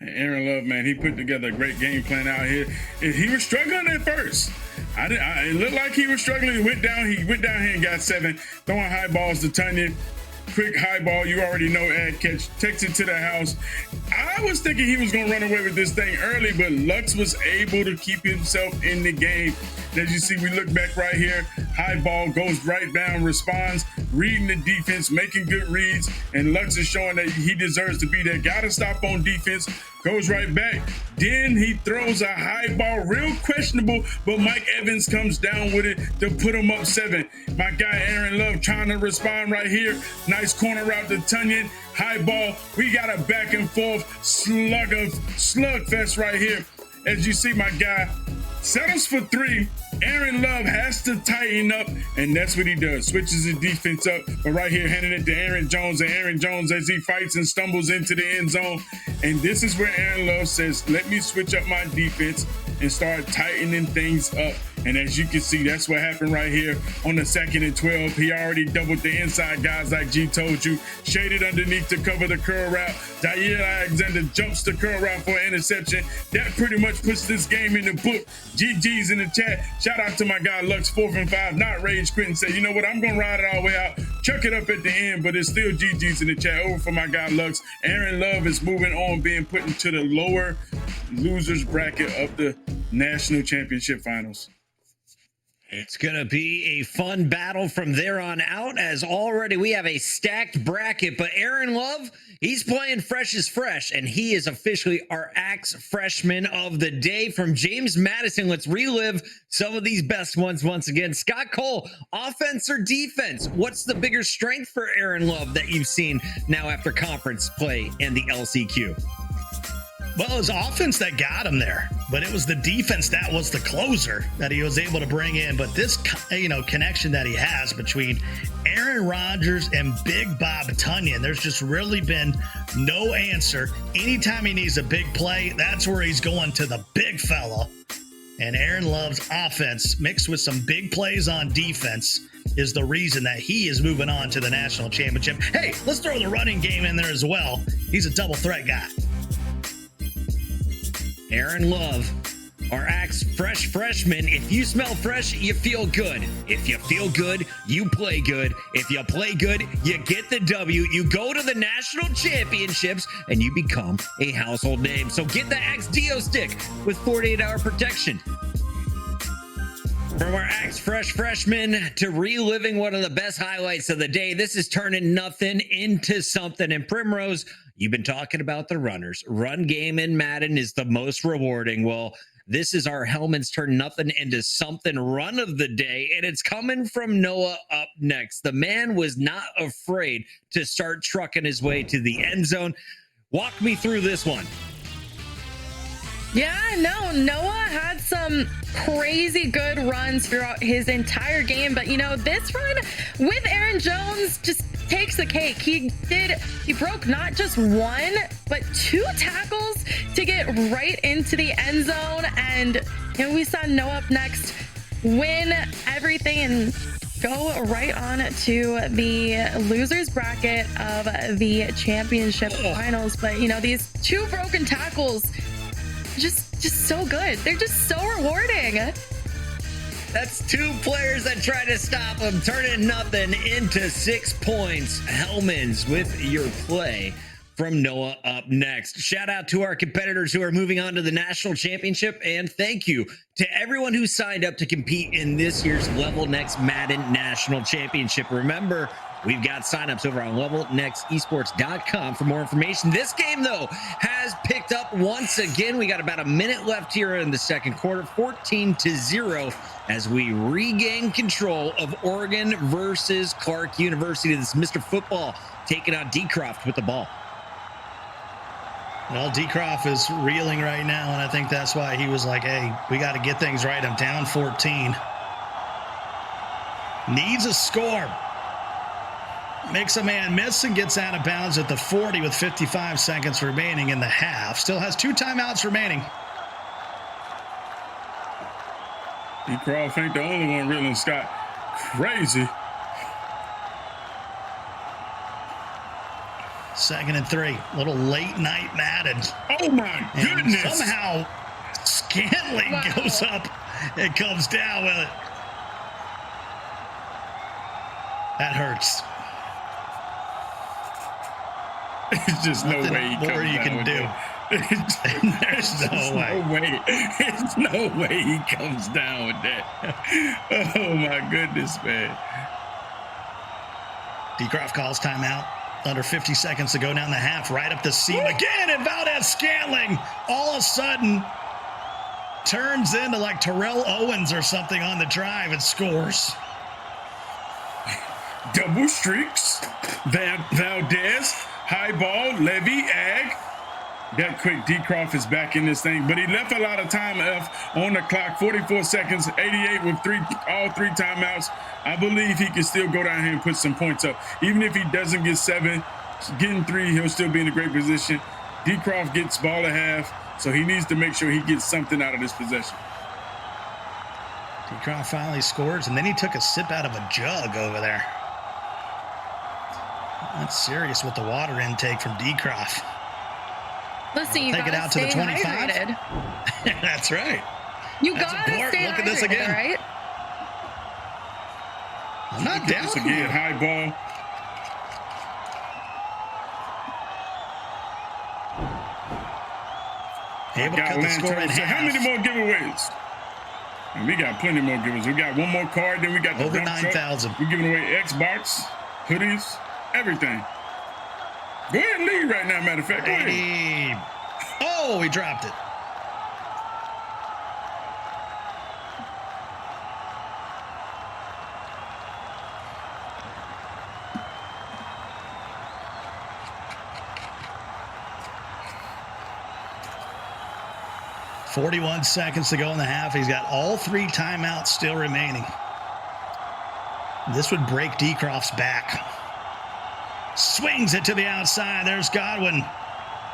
Aaron Love, man, he put together a great game plan out here. He was struggling at first. It looked like he was struggling. He went down here and got 7, throwing high balls to Tunyon. Quick high ball, you already know, ad catch, takes it to the house. I was thinking he was going to run away with this thing early, but Lux was able to keep himself in the game. As you see, we look back right here, high ball goes right down, responds, reading the defense, making good reads, and Lux is showing that he deserves to be there. Got to stop on defense, goes right back. Then he throws a high ball, real questionable, but Mike Evans comes down with it to put him up 7. My guy Aaron Love trying to respond right here. Nice corner route to Tunyon, high ball. We got a back and forth slugfest right here. As you see, my guy settles for 3. Aaron Love has to tighten up, and that's what he does. Switches his defense up, but right here, handing it to Aaron Jones, and Aaron Jones, as he fights and stumbles into the end zone. And this is where Aaron Love says, let me switch up my defense and start tightening things up. And as you can see, that's what happened right here on the 2nd and 12. He already doubled the inside guys like G told you. Shaded underneath to cover the curl route. Jair Alexander jumps the curl route for an interception. That pretty much puts this game in the book. GG's in the chat. Shout out to my guy Lux, 4th and 5. Not rage quit and say, you know what, I'm going to ride it all the way out. Chuck it up at the end, but it's still GG's in the chat. Over for my guy Lux. Aaron Love is moving on, being put into the lower losers bracket of the national championship finals. It's going to be a fun battle from there on out, as already we have a stacked bracket. But Aaron Love, he's playing fresh as fresh, and he is officially our Axe Freshman of the Day from James Madison. Let's relive some of these best ones once again. Scott Cole, offense or defense? What's the bigger strength for Aaron Love that you've seen now after conference play in the LCQ? Well, it was offense that got him there, but it was the defense that was the closer that he was able to bring in. But this, connection that he has between Aaron Rodgers and Big Bob Tunyon, there's just really been no answer. Anytime he needs a big play, that's where he's going to the big fella. And Aaron Love's offense mixed with some big plays on defense is the reason that he is moving on to the national championship. Hey, let's throw the running game in there as well. He's a double threat guy. Aaron Love, our Axe Freshman. If you smell fresh, you feel good. If you feel good, you play good. If you play good, you get the W. You go to the national championships, and you become a household name. So get the Axe Dio stick with 48-hour protection. From our Axe Freshman to reliving one of the best highlights of the day, this is turning nothing into something. And Primrose, you've been talking about the runners. Run game in Madden is the most rewarding. Well, this is our Hellman's turn nothing into something run of the day, and it's coming from Noah up next. The man was not afraid to start trucking his way to the end zone. Walk me through this one. Yeah, no, Noah had some crazy good runs throughout his entire game, but this run with Aaron Jones just takes the cake. He broke not just 1 but 2 tackles to get right into the end zone, and we saw Noah up next win everything and go right on to the losers bracket of the championship finals. But these 2 broken tackles, just so good. They're just so rewarding. That's 2 players that try to stop him, turning nothing into 6 points. Hellmans with your play from Noah up next. Shout out to our competitors who are moving on to the national championship, and thank you to everyone who signed up to compete in this year's LevelNext Madden National Championship. Remember, we've got signups over on LevelNextEsports.com for more information. This game, though, has picked up once again. We got about a minute left here in the second quarter, 14-0, as we regain control of Oregon versus Clarke University. This is Mr. Football taking on D-Croft with the ball. Well, D-Croft is reeling right now, and I think that's why he was like, hey, we got to get things right. I'm down 14. Needs a score. Makes a man miss and gets out of bounds at the 40 with 55 seconds remaining in the half. Still has 2 timeouts remaining. D-Croft ain't the only one reeling, Scott. Crazy. 2nd and 3. Little late night Madden. Oh my goodness. And somehow Scantling goes up and comes down with it. That hurts. It's just no way he more you can do. There's no way. There's no way he comes down with that. Oh my goodness, man. D-Croft calls timeout. Under 50 seconds to go down the half. Right up the seam again. And Valdez Scantling all of a sudden turns into like Terrell Owens or something on the drive and scores. Double streaks. Valdez, high ball, Levy, Ag. That quick, D-Croft is back in this thing, but he left a lot of time on the clock. 44 seconds, 88 with all 3 timeouts. I believe he can still go down here and put some points up. Even if he doesn't get 7, getting 3, he'll still be in a great position. D-Croft gets ball at half, so he needs to make sure he gets something out of this possession. D-Croft finally scores, and then he took a sip out of a jug over there. That's serious with the water intake from D-Croft. Listen, you take it gotta out to the stay 25. hydrated. That's right. You That's gotta important. stay Look hydrated, at this again. right? I'm not down This for again, you. high ball. Able to cut the score in half. How many more giveaways? And we got plenty more giveaways. We got one more card, then we got the Over dump truck. 9,000. We're giving away Xbox, hoodies, everything. Go ahead and lead right now, matter of fact. Go ahead. Hey. Oh, he dropped it. .41 seconds to go in the half. He's got all 3 timeouts still remaining. This would break D-Croft's back. Swings it to the outside. There's Godwin.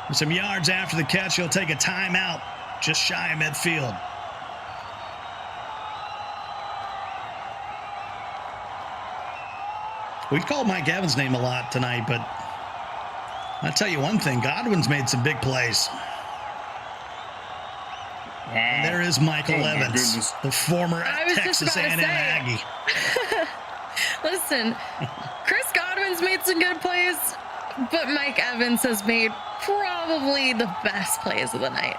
With some yards after the catch, he'll take a timeout just shy of midfield. We've called Mike Evans' name a lot tonight, but I'll tell you one thing. Godwin's made some big plays. Wow. And there is Michael Evans, goodness. the former Texas A&M say. Aggie. Listen, Chris Godwin's made some good plays, but Mike Evans has made probably the best plays of the night.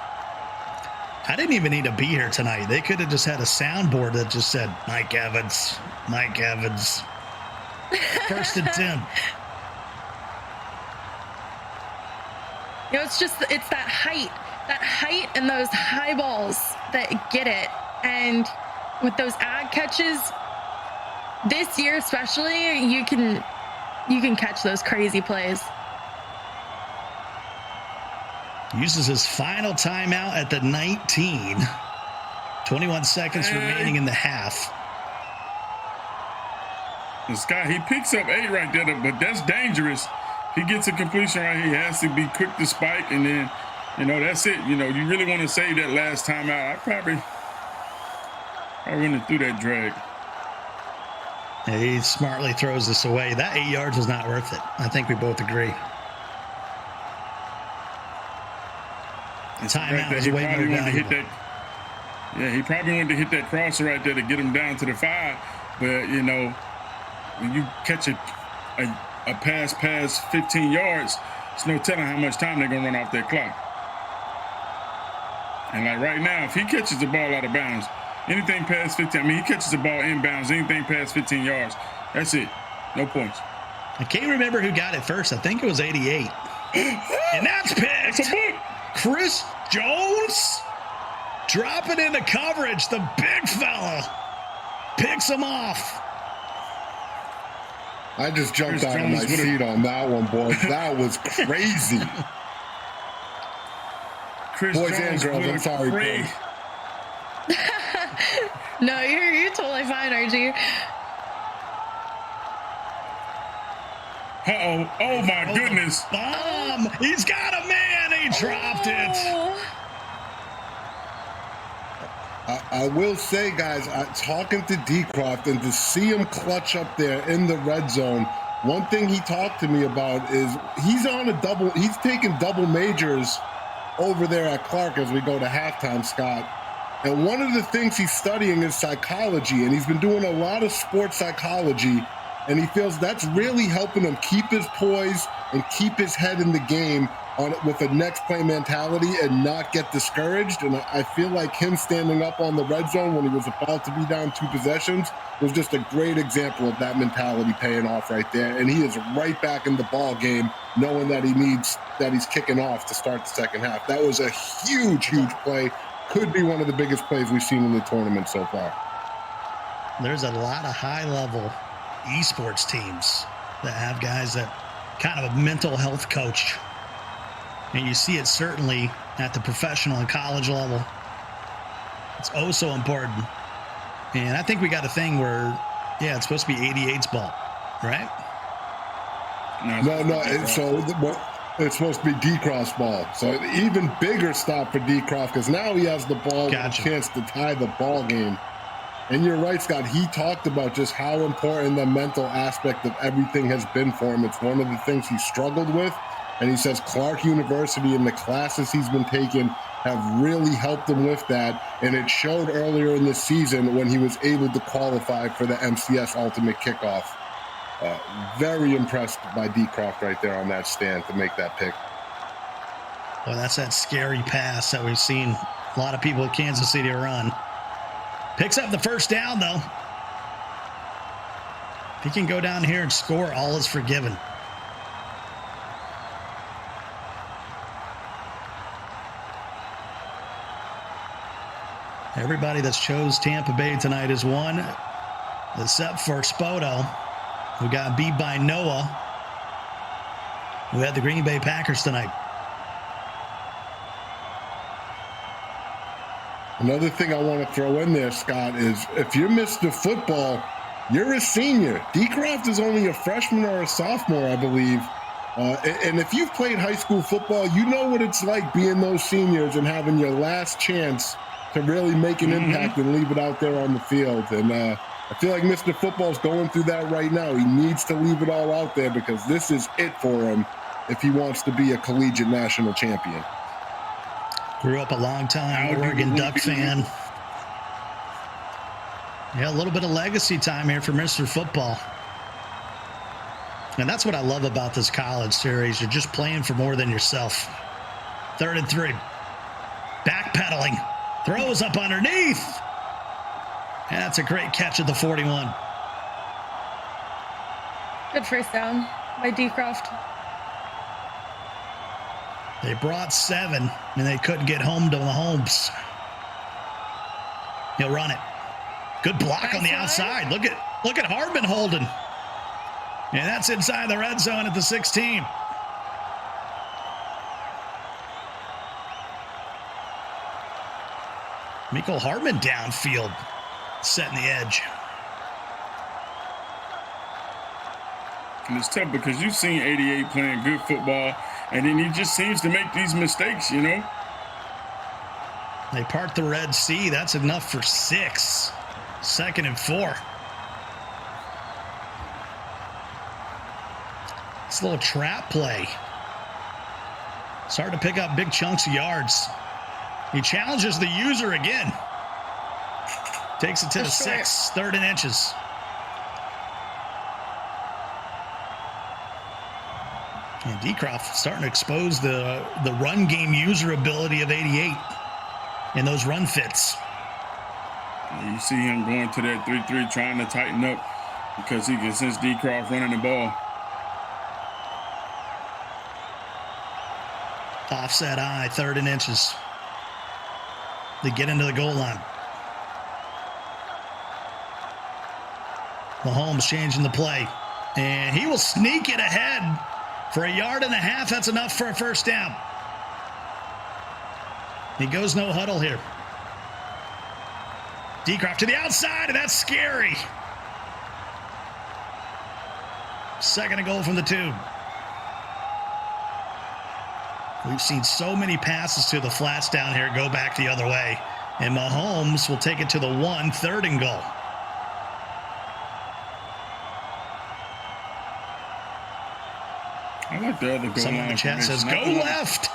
I didn't even need to be here tonight. They could have just had a soundboard that just said, Mike Evans, Mike Evans. First and 10. You know, it's that height and those high balls that get it. And with those ag catches, this year especially, you can catch those crazy plays. Uses his final timeout at the 19. 21 seconds remaining in the half. And Scott, he picks up 8 right there, but that's dangerous. He gets a completion right here. He has to be quick to spike, and then, that's it. You really want to save that last timeout. I probably wouldn't have threw that drag. Yeah, he smartly throws this away. That 8 yards was not worth it. I think we both agree. Timeout is way more valuable. Yeah, he probably wanted to hit that crosser right there to get him down to the 5. But, you know, when you catch a pass past 15 yards, it's no telling how much time they're going to run off that clock. And like right now, if he catches the ball out of bounds, anything past 15, I mean, he catches the ball inbounds, anything past 15 yards, that's it. No points. I can't remember who got it first. I think it was 88. And that's picked. That's a book. Chris Jones dropping into coverage. The big fella picks him off. I just jumped Chris out of my Jones seat on that one, boys. That was crazy. Chris Boys and Jones girls, with I'm a sorry, great- boys. No, you're totally fine, RG. Uh-oh. Oh, my goodness. Bomb. He's got a man. He dropped it. Oh. I will say, guys, talking to Decroft and to see him clutch up there in the red zone, one thing he talked to me about is he's taking double majors over there at Clarke as we go to halftime, Scott. And one of the things he's studying is psychology, and he's been doing a lot of sports psychology, and he feels that's really helping him keep his poise and keep his head in the game with a next play mentality and not get discouraged. And I feel like him standing up on the red zone when he was about to be down 2 possessions was just a great example of that mentality paying off right there. And he is right back in the ball game, knowing that he's kicking off to start the second half. That was a huge, huge play. Could be one of the biggest plays we've seen in the tournament so far. There's a lot of high-level esports teams that have guys that kind of a mental health coach. And you see it certainly at the professional and college level. It's oh so important. And I think we got a thing where, yeah, it's supposed to be 88's ball, right? No. It's supposed to be Decroft's ball. So even bigger stop for Decroft because now he has the ball with a chance to tie the ball game. And you're right, Scott. He talked about just how important the mental aspect of everything has been for him. It's one of the things he struggled with. And he says Clarke University and the classes he's been taking have really helped him with that. And it showed earlier in this season when he was able to qualify for the MCS Ultimate Kickoff. Very impressed by Decroft right there on that stand to make that pick. Well, that's that scary pass that we've seen a lot of people at Kansas City run. Picks up the first down, though. If he can go down here and score, all is forgiven. Everybody that's chose Tampa Bay tonight has won, except for Spoto, who got beat by Noah, who had the Green Bay Packers tonight. Another thing I want to throw in there, Scott, is if you're Mr. Football, you're a senior. Decroft is only a freshman or a sophomore, I believe. And if you've played high school football, you know what it's like being those seniors and having your last chance to really make an impact and leave it out there on the field. And I feel like Mr. Football's going through that right now. He needs to leave it all out there because this is it for him if he wants to be a collegiate national champion. Grew up a long time Oregon Duck fan. Yeah, a little bit of legacy time here for Mr. Football. And that's what I love about this college series. You're just playing for more than yourself. 3rd and 3. Backpedaling. Throws up underneath. And that's a great catch at the 41. Good first down by Decroft. They brought 7, and they couldn't get home to Mahomes. He'll run it. Good block on the outside. Look at Hardman holding. And that's inside the red zone at the 16. Mecole Hardman downfield, setting the edge. And it's tough because you've seen 88 playing good football, and then he just seems to make these mistakes, you know? They part the Red Sea. That's enough for 6. 2nd and 4. It's a little trap play. It's hard to pick up big chunks of yards. He challenges the user again. Takes it to the That's short. 6, 3rd and inches. And Decroft starting to expose the run game user ability of 88 in those run fits. You see him going to that 3-3, trying to tighten up because he can sense Decroft running the ball. Offset eye, 3rd and inches. They get into the goal line. Mahomes changing the play. And he will sneak it ahead for 1.5 yards. That's enough for a first down. He goes no huddle here. Decroft to the outside, and that's scary. 2nd and goal from the 2. We've seen so many passes to the flats down here go back the other way. And Mahomes will take it to the 1, 3rd and goal. I like the other goal. Someone in the chat says, go left.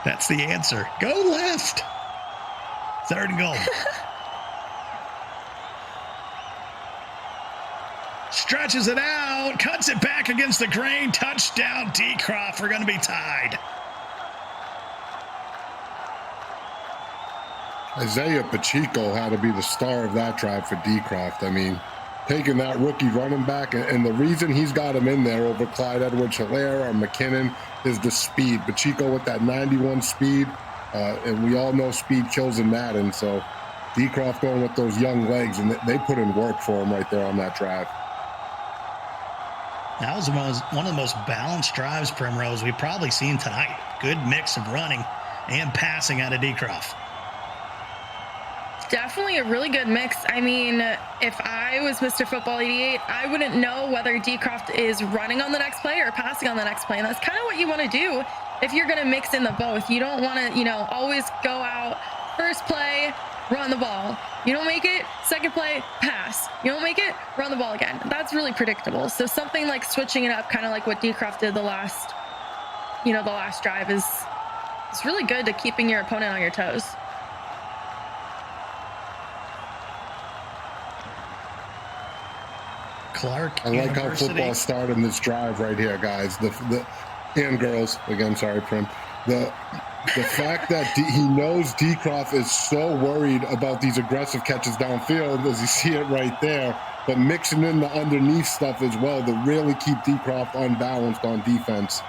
That's the answer. Go left. 3rd and goal. Stretches it out, cuts it back against the grain. Touchdown, Decroft. We're going to be tied. Isaiah Pacheco had to be the star of that drive for Decroft. I mean, taking that rookie running back, and the reason he's got him in there over Clyde Edwards-Helaire or McKinnon is the speed. Pacheco with that 91 speed, and we all know speed kills in Madden. So Decroft going with those young legs, and they put in work for him right there on that drive. That was one of the most balanced drives, Primrose, we've probably seen tonight. Good mix of running and passing out of Decroft. Definitely a really good mix. I mean, if I was Mr. Football 88, I wouldn't know whether Decroft is running on the next play or passing on the next play. And that's kind of what you want to do if you're going to mix in the both. You don't want to, always go out first play, run the ball. You don't make it, second play, pass. You don't make it, run the ball again. That's really predictable. So something like switching it up, kind of like what Decroft did the last drive is really good to keeping your opponent on your toes. Clarke I like how University. football started in this drive right here, guys. The and girls, again, sorry, Prim. The fact that he knows Decroft is so worried about these aggressive catches downfield, as you see it right there, but mixing in the underneath stuff as well to really keep Decroft unbalanced on defense.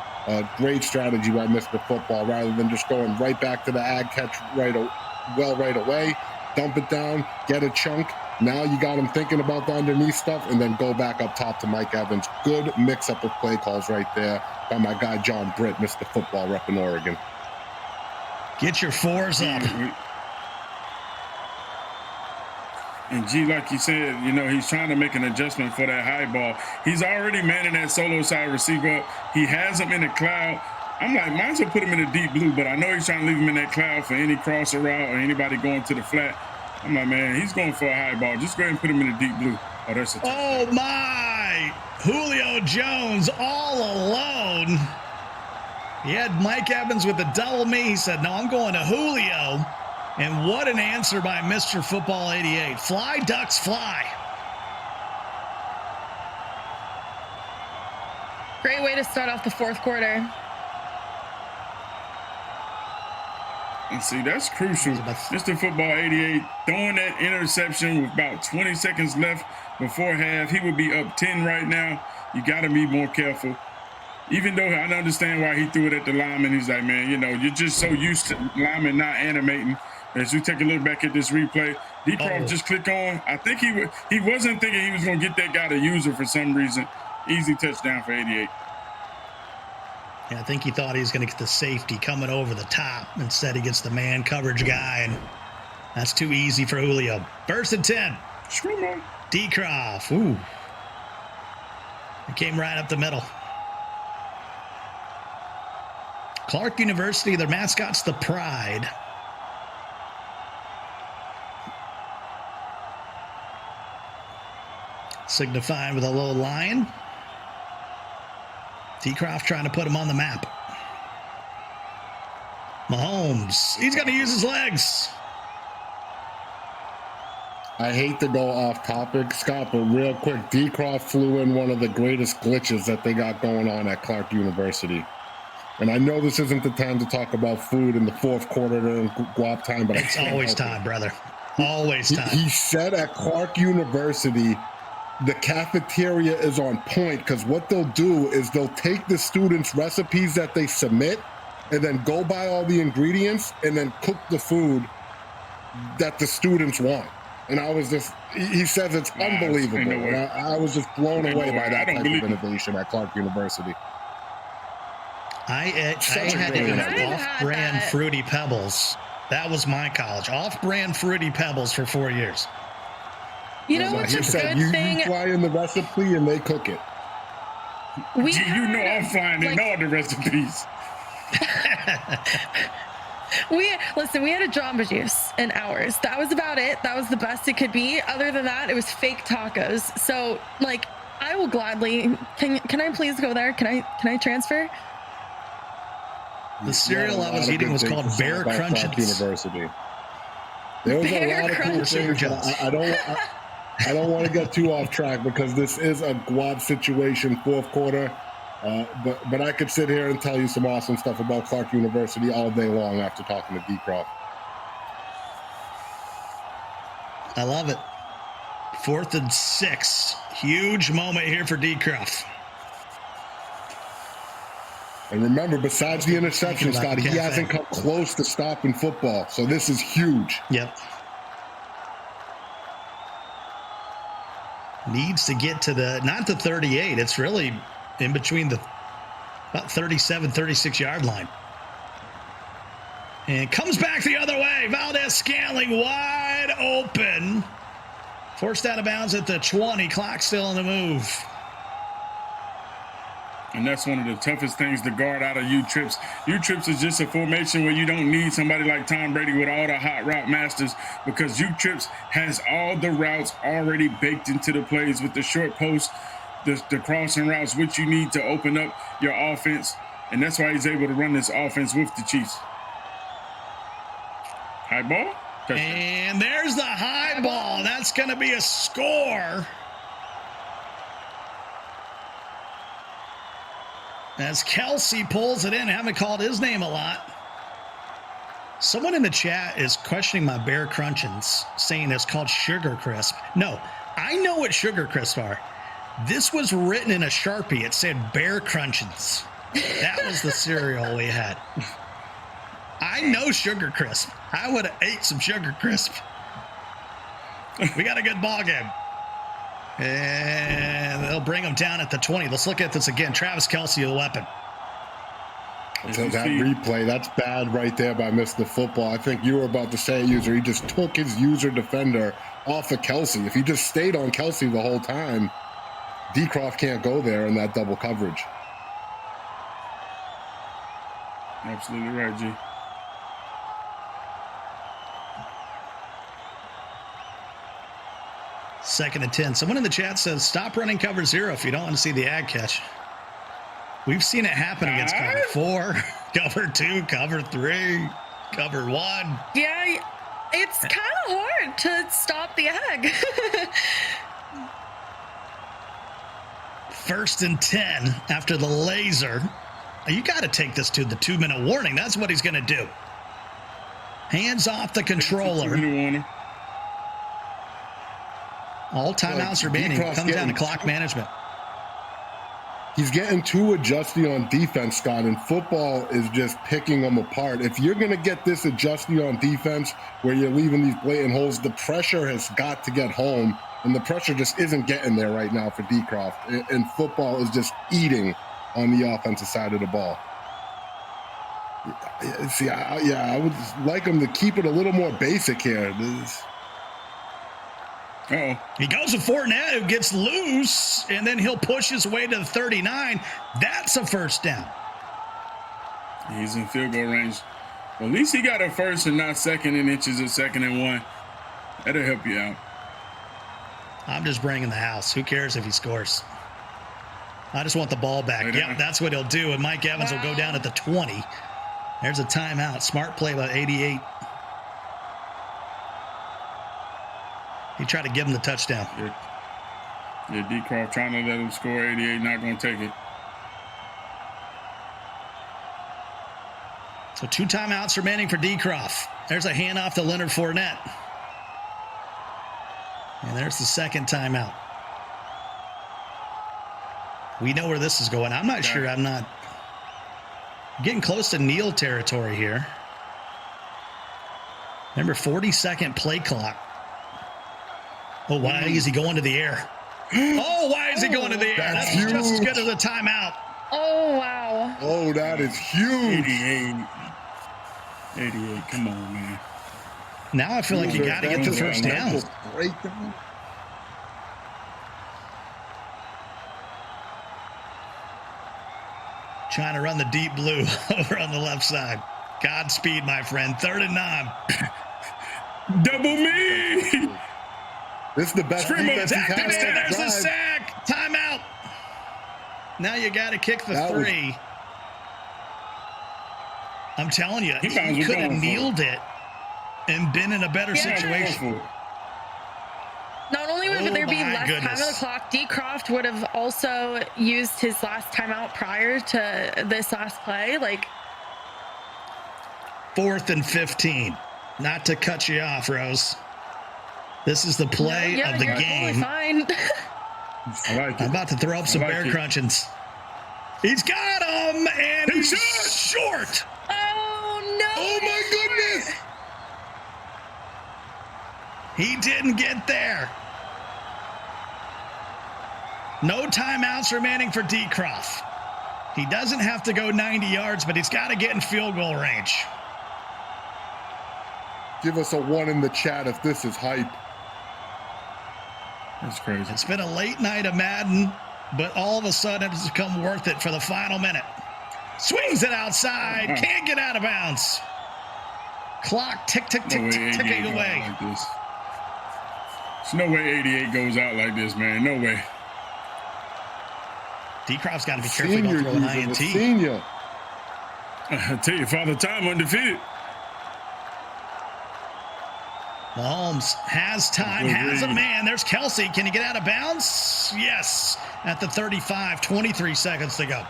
Great strategy by Mr. Football, rather than just going right back to the ag catch right away, dump it down, get a chunk. Now you got him thinking about the underneath stuff, and then go back up top to Mike Evans. Good mix-up of play calls right there by my guy John Britt, Mr. Football rep in Oregon. Get your 4s up. And G, like you said, he's trying to make an adjustment for that high ball. He's already manning that solo side receiver up. He has him in the cloud. I'm like, might as well put him in the deep blue, but I know he's trying to leave him in that cloud for any crosser route or anybody going to the flat. I'm like, man, he's going for a high ball. Just go ahead and put him in the deep blue. Oh, that's a Oh, my. Julio Jones all alone. He had Mike Evans with the double me. He said, no, I'm going to Julio. And what an answer by Mr. Football 88. Fly, Ducks, fly. Great way to start off the fourth quarter. And see, that's crucial. Mr. Football 88 throwing that interception with about 20 seconds left before half. He would be up 10 right now. You got to be more careful. Even though I understand why he threw it at the lineman. He's like, man, you're just so used to linemen not animating. As we take a look back at this replay, Decroft just click on. I think he wasn't thinking he was going to get that guy to use it for some reason. Easy touchdown for 88. Yeah, I think he thought he was going to get the safety coming over the top. Instead, he gets the man coverage guy, and that's too easy for Julio. First and 10. Decroft. Ooh. It came right up the middle. Clarke University, their mascot's the Pride. Signifying with a little lion. Decroft trying to put him on the map. Mahomes. He's going to use his legs. I hate to go off topic, Scott, but real quick, D-Croft flew in one of the greatest glitches that they got going on at Clarke University. And I know this isn't the time to talk about food in the fourth quarter during guap time, but it's always time, brother. Always time. He said at Clarke University, the cafeteria is on point because what they'll do is they'll take the students' recipes that they submit and then go buy all the ingredients and then cook the food that the students want. And I was just, he says it's unbelievable. And I was just blown away by that type of innovation at Clarke University. I had to eat off-brand Fruity Pebbles. That was my college. Off-brand Fruity Pebbles for 4 years. You know what's a good thing? You fly in the recipe and they cook it. I'm flying in all the recipes. We had a Jamba Juice in ours. That was about it. That was the best it could be. Other than that, it was fake tacos. So, like, I will gladly. Can I please go there? Can I transfer? The cereal I was eating was called Bear Crunches. University. There was a lot of cool things. I don't want to get too off track because this is a guap situation, fourth quarter. But I could sit here and tell you some awesome stuff about Clarke University all day long after talking to D-Croft. I love it. 4th and 6. Huge moment here for D-Croft. And remember, besides the interception, Scott, he hasn't come close to stopping football. So this is huge. Yep. Needs to get to not the 38. It's really in between the about 37, 36-yard line. And comes back the other way. Valdez-Scantling wide open. Forced out of bounds at the 20. Clock still on the move. And that's one of the toughest things to guard out of U-Trips. U-Trips is just a formation where you don't need somebody like Tom Brady with all the hot route masters because U-Trips has all the routes already baked into the plays with the short post, the crossing routes, which you need to open up your offense. And that's why he's able to run this offense with the Chiefs. High ball. Touchdown. And there's the high ball. That's going to be a score. As Kelsey pulls it in, I haven't called his name a lot. Someone in the chat is questioning my Bear Crunchins, saying it's called Sugar Crisp. No, I know what Sugar Crisp are. This was written in a Sharpie. It said Bear Crunchins. That was the cereal we had. I know Sugar Crisp. I would have ate some Sugar Crisp. We got a good ball game. And they'll bring him down at the 20. Let's look at this again. Travis Kelce, a weapon. So that replay, that's bad right there by Mr. Football. I think you were about to say, user, he just took his user defender off of Kelce. If he just stayed on Kelce the whole time, D-Croft can't go there in that double coverage. Absolutely right, G. Second and 10. Someone in the chat says, stop running cover 0 if you don't want to see the ad catch. We've seen it happen against cover 4, cover 2, cover 3, cover 1. Yeah, it's kind of hard to stop the ag. 1st and 10 after the laser. You got to take this to the 2-minute warning. That's what he's going to do. Hands off the controller. All timeouts remaining. Comes down to clock management. He's getting too adjusty on defense, Scott, and football is just picking them apart. If you're going to get this adjusty on defense where you're leaving these blatant holes, the pressure has got to get home, and the pressure just isn't getting there right now for D-Croft. And football is just eating on the offensive side of the ball. See, I would like him to keep it a little more basic here. Uh-oh. He goes to Fournette, who gets loose, and then he'll push his way to the 39. That's a first down. He's in field goal range. Well, at least he got a first and not second and inches or 2nd and 1. That'll help you out. I'm just bringing the house. Who cares if he scores? I just want the ball back. Yep, that's what he'll do. And Mike Evans will go down at the 20. There's a timeout. Smart play by 88. He tried to give him the touchdown. Yeah, D-Croft trying to let him score 88, not going to take it. So 2 timeouts remaining for D-Croft. There's a handoff to Leonard Fournette. And there's the second timeout. We know where this is going. I'm not sure. I'm not getting close to Neil territory here. Remember, 40-second play clock. Oh, why is he going to the air? Oh, why is he going to the air? That's just as good as a timeout. Oh, wow. Oh, that is huge. 88. Come on, man. Now I feel like you got to get the first down. Trying to run the deep blue over on the left side. Godspeed, my friend. 3rd and 9. Double me. This is the best defense he's had. There's a sack. Timeout. Now you got to kick the 3. I'm telling you, he could have kneeled it and been in a better situation. Not only would there be less time on the clock, D-Croft would have also used his last timeout prior to this last play. 4th and 15. Not to cut you off, Rose. This is the play of the game. Fine. I like it. I'm about to throw up some bear crunchings. He's got him, and he's short. Oh, no. Oh, my goodness. He didn't get there. No timeouts remaining for D-Croft. He doesn't have to go 90 yards, but he's got to get in field goal range. Give us a 1 in the chat if this is hype. That's crazy. It's been a late night of Madden, but all of a sudden it's become worth it for the final minute. Swings it outside. Can't get out of bounds. Clock ticking away. Like this. There's no way 88 goes out like this, man. No way. D-Croft's got to be careful about throwing an INT. Senior. I tell you, Father Time undefeated. Mahomes has time, has a man. There's Kelsey. Can he get out of bounds? Yes. At the 35, 23 seconds to go.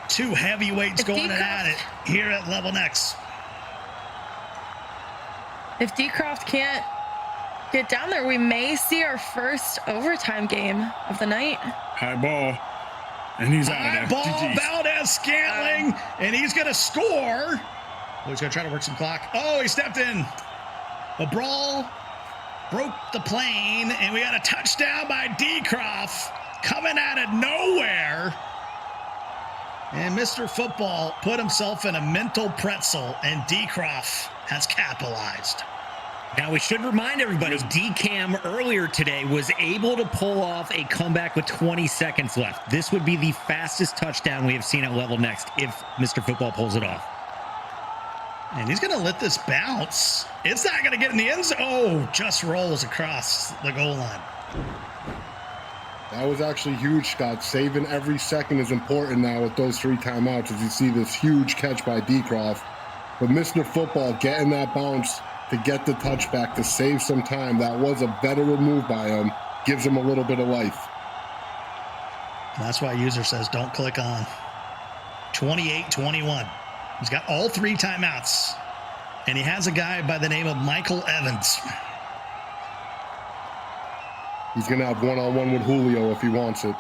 2 heavyweights going at it here at LevelNext. If D-Croft can't get down there, we may see our first overtime game of the night. High ball. And he's out of there. High ball, Valdez-Scantling, and he's going to score. Oh, he's going to try to work some clock. Oh, he stepped in. A brawl broke the plane, and we got a touchdown by D-Croft coming out of nowhere. And Mr. Football put himself in a mental pretzel, and D-Croft has capitalized. Now, we should remind everybody, D-Cam earlier today was able to pull off a comeback with 20 seconds left. This would be the fastest touchdown we have seen at LevelNext if Mr. Football pulls it off. And he's going to let this bounce. It's not going to get in the end zone. Oh, just rolls across the goal line. That was actually huge, Scott. Saving every second is important now with those 3 timeouts as you see this huge catch by D-Croft. But Mr. Football getting that bounce to get the touchback to save some time. That was a better move by him. Gives him a little bit of life. And that's why user says don't click on. 28-21. He's got all 3 timeouts. And he has a guy by the name of Michael Evans. He's going to have one-on-one with Julio if he wants it.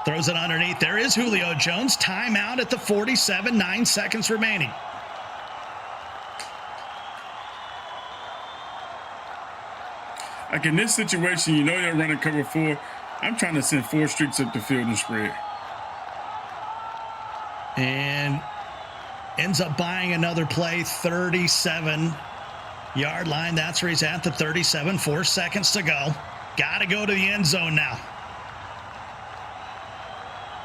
Throws it underneath. There is Julio Jones. Timeout at the 47, 9 seconds remaining. Like in this situation, you know you're running cover 4. I'm trying to send 4 streaks up the field and spread. And ends up buying another play, 37-yard line. That's where he's at, the 37, 4 seconds to go. Got to go to the end zone now.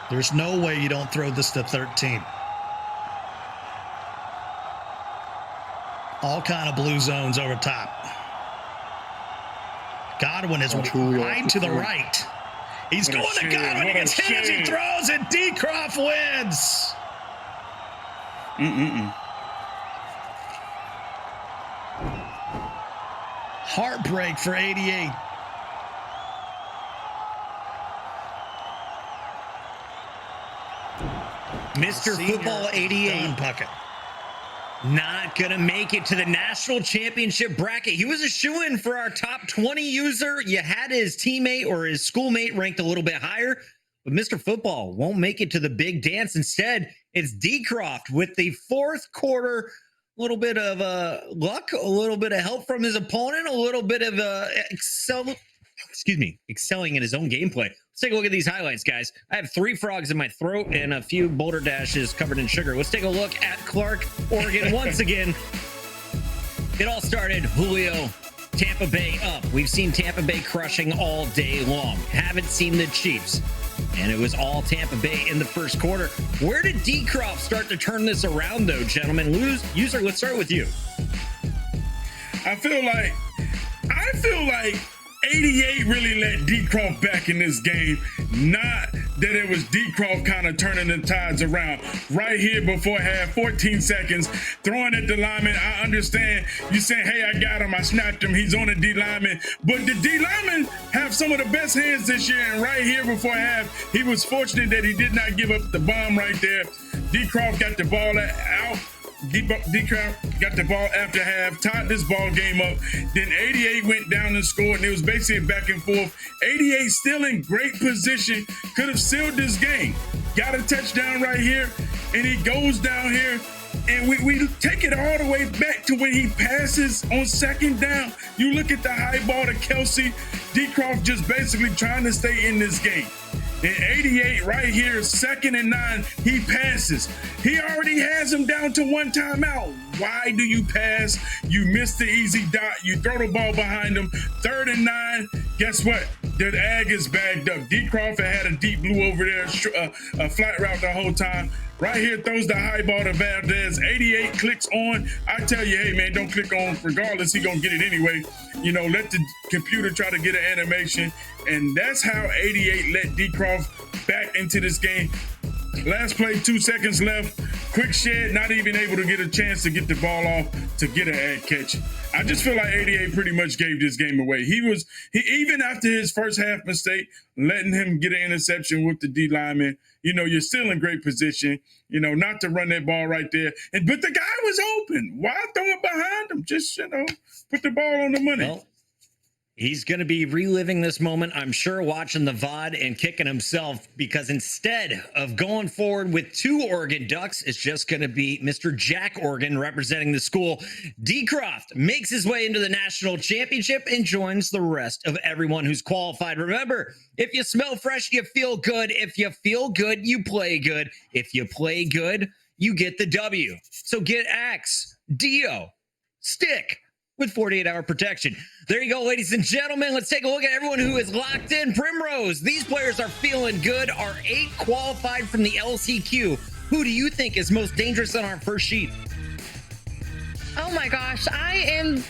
There's no way you don't throw this to 13. All kind of blue zones over top. Godwin is wide to the right. He's What a going to shame, God when he what a gets hit as he shame. throws, and D. Croft wins. Heartbreak for 88. Mr. Senior Football 88. Don Puckett. Not gonna make it to the national championship bracket. He was a shoo-in for our top 20 user. You had his teammate or his schoolmate ranked a little bit higher, but Mr. Football won't make it to the big dance. Instead, it's D. Croft with the fourth quarter. A little bit of luck, a little bit of help from his opponent, a little bit of excelling in his own gameplay. Let's take a look at these highlights, guys. I have 3 frogs in my throat and a few boulder dashes covered in sugar. Let's take a look at Clarke, Oregon once again. It all started, Julio, Tampa Bay up. We've seen Tampa Bay crushing all day long. Haven't seen the Chiefs. And it was all Tampa Bay in the first quarter. Where did D. Croft start to turn this around, though, gentlemen? User, let's start with you. I feel like 88 really let D. Croft back in this game. Not that it was D. Croft kind of turning the tides around. Right here before half, 14 seconds, throwing at the lineman. I understand you saying, hey, I got him, I snapped him, he's on the D lineman. But the D lineman have some of the best hands this year. And right here before half, he was fortunate that he did not give up the bomb right there. D. Croft got the ball out. D-Croft got the ball after half, tied this ball game up. Then 88 went down and scored, and it was basically back and forth. 88 still in great position, could have sealed this game. Got a touchdown right here, and he goes down here, and we take it all the way back to when he passes on second down. You look at the high ball to Kelsey. D-Croft just basically trying to stay in this game. In 88, right here, 2nd and 9, he passes. He already has him down to 1 timeout. Why do you pass? You miss the easy dot. You throw the ball behind him. 3rd and 9, guess what? The ag is bagged up. D. Crawford had a deep blue over there, a flat route the whole time. Right here, throws the high ball to Valdez. 88 clicks on. I tell you, hey, man, don't click on. Regardless, he going to get it anyway. You know, let the computer try to get an animation. And that's how 88 let D. Croft back into this game. Last play, 2 seconds left. Quick shed, not even able to get a chance to get the ball off to get an ad catch. I just feel like 88 pretty much gave this game away. He even after his first half mistake, letting him get an interception with the D lineman, you know, you're still in great position, you know, not to run that ball right there. But the guy was open. Why throw it behind him? Just, you know, put the ball on the money. Well, he's going to be reliving this moment, I'm sure, watching the VOD and kicking himself, because instead of going forward with 2 Oregon Ducks, it's just going to be Mr. Jack Oregon representing the school. D. Croft makes his way into the national championship and joins the rest of everyone who's qualified. Remember, if you smell fresh, you feel good. If you feel good, you play good. If you play good, you get the W. So get Axe, Dio, Stick, with 48-hour protection. There you go, ladies and gentlemen. Let's take a look at everyone who is locked in. Primrose, these players are feeling good. Our 8 qualified from the LCQ. Who do you think is most dangerous on our first sheet? Oh my gosh, I am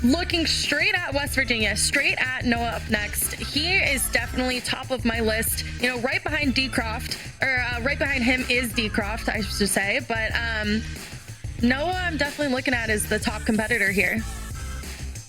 looking straight at West Virginia, straight at Noah up next. He is definitely top of my list. You know, right behind D. Croft, or right behind him is D. Croft, I should say. But Noah, I'm definitely looking at as the top competitor here.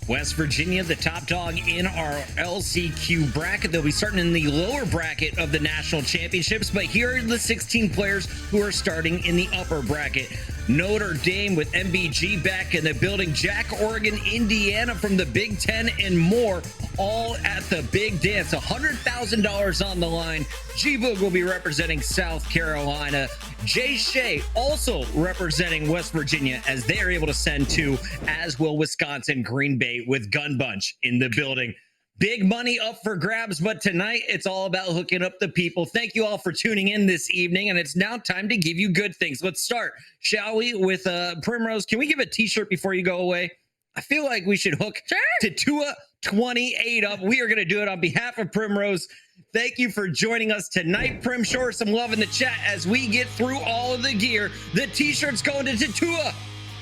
West Virginia, the top dog in our LCQ bracket. They'll be starting in the lower bracket of the national championships, but here are the 16 players who are starting in the upper bracket. Notre Dame with MBG back in the building. Jack Oregon, Indiana from the Big Ten, and more, all at the big dance. $100,000 on the line. G-Boog will be representing South Carolina. Jay Shea also representing West Virginia, as they are able to send 2, as will Wisconsin. Green Bay with Gun Bunch in the building. Big money up for grabs, but tonight it's all about hooking up the people. Thank you all for tuning in this evening, and it's now time to give you good things. Let's start, shall we, with Primrose. Can we give a t-shirt before you go away? I feel like we should hook to Tua 28 up. We are going to do it on behalf of Primrose. Thank you for joining us tonight, Prim. Show her some love in the chat as we get through all of the gear. The t-shirt's going to Tua.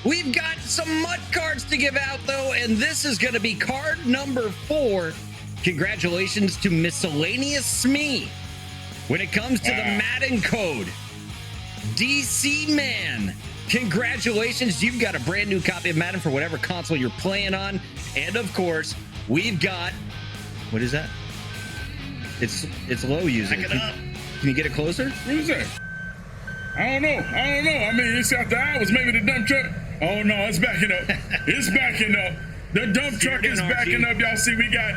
We've got some MUT cards to give out, though, and this is going to be card number 4. Congratulations to Miscellaneous Smee. When it comes to the Madden code, DC Man, congratulations. You've got a brand new copy of Madden for whatever console you're playing on. And of course, we've got, what is that? It's low using. Back it up. Can you get it closer? What is that? I don't know. I mean, it's after hours. Maybe the dump truck. Oh no, it's backing up. It's backing up. The dump truck is backing up. Y'all see, we got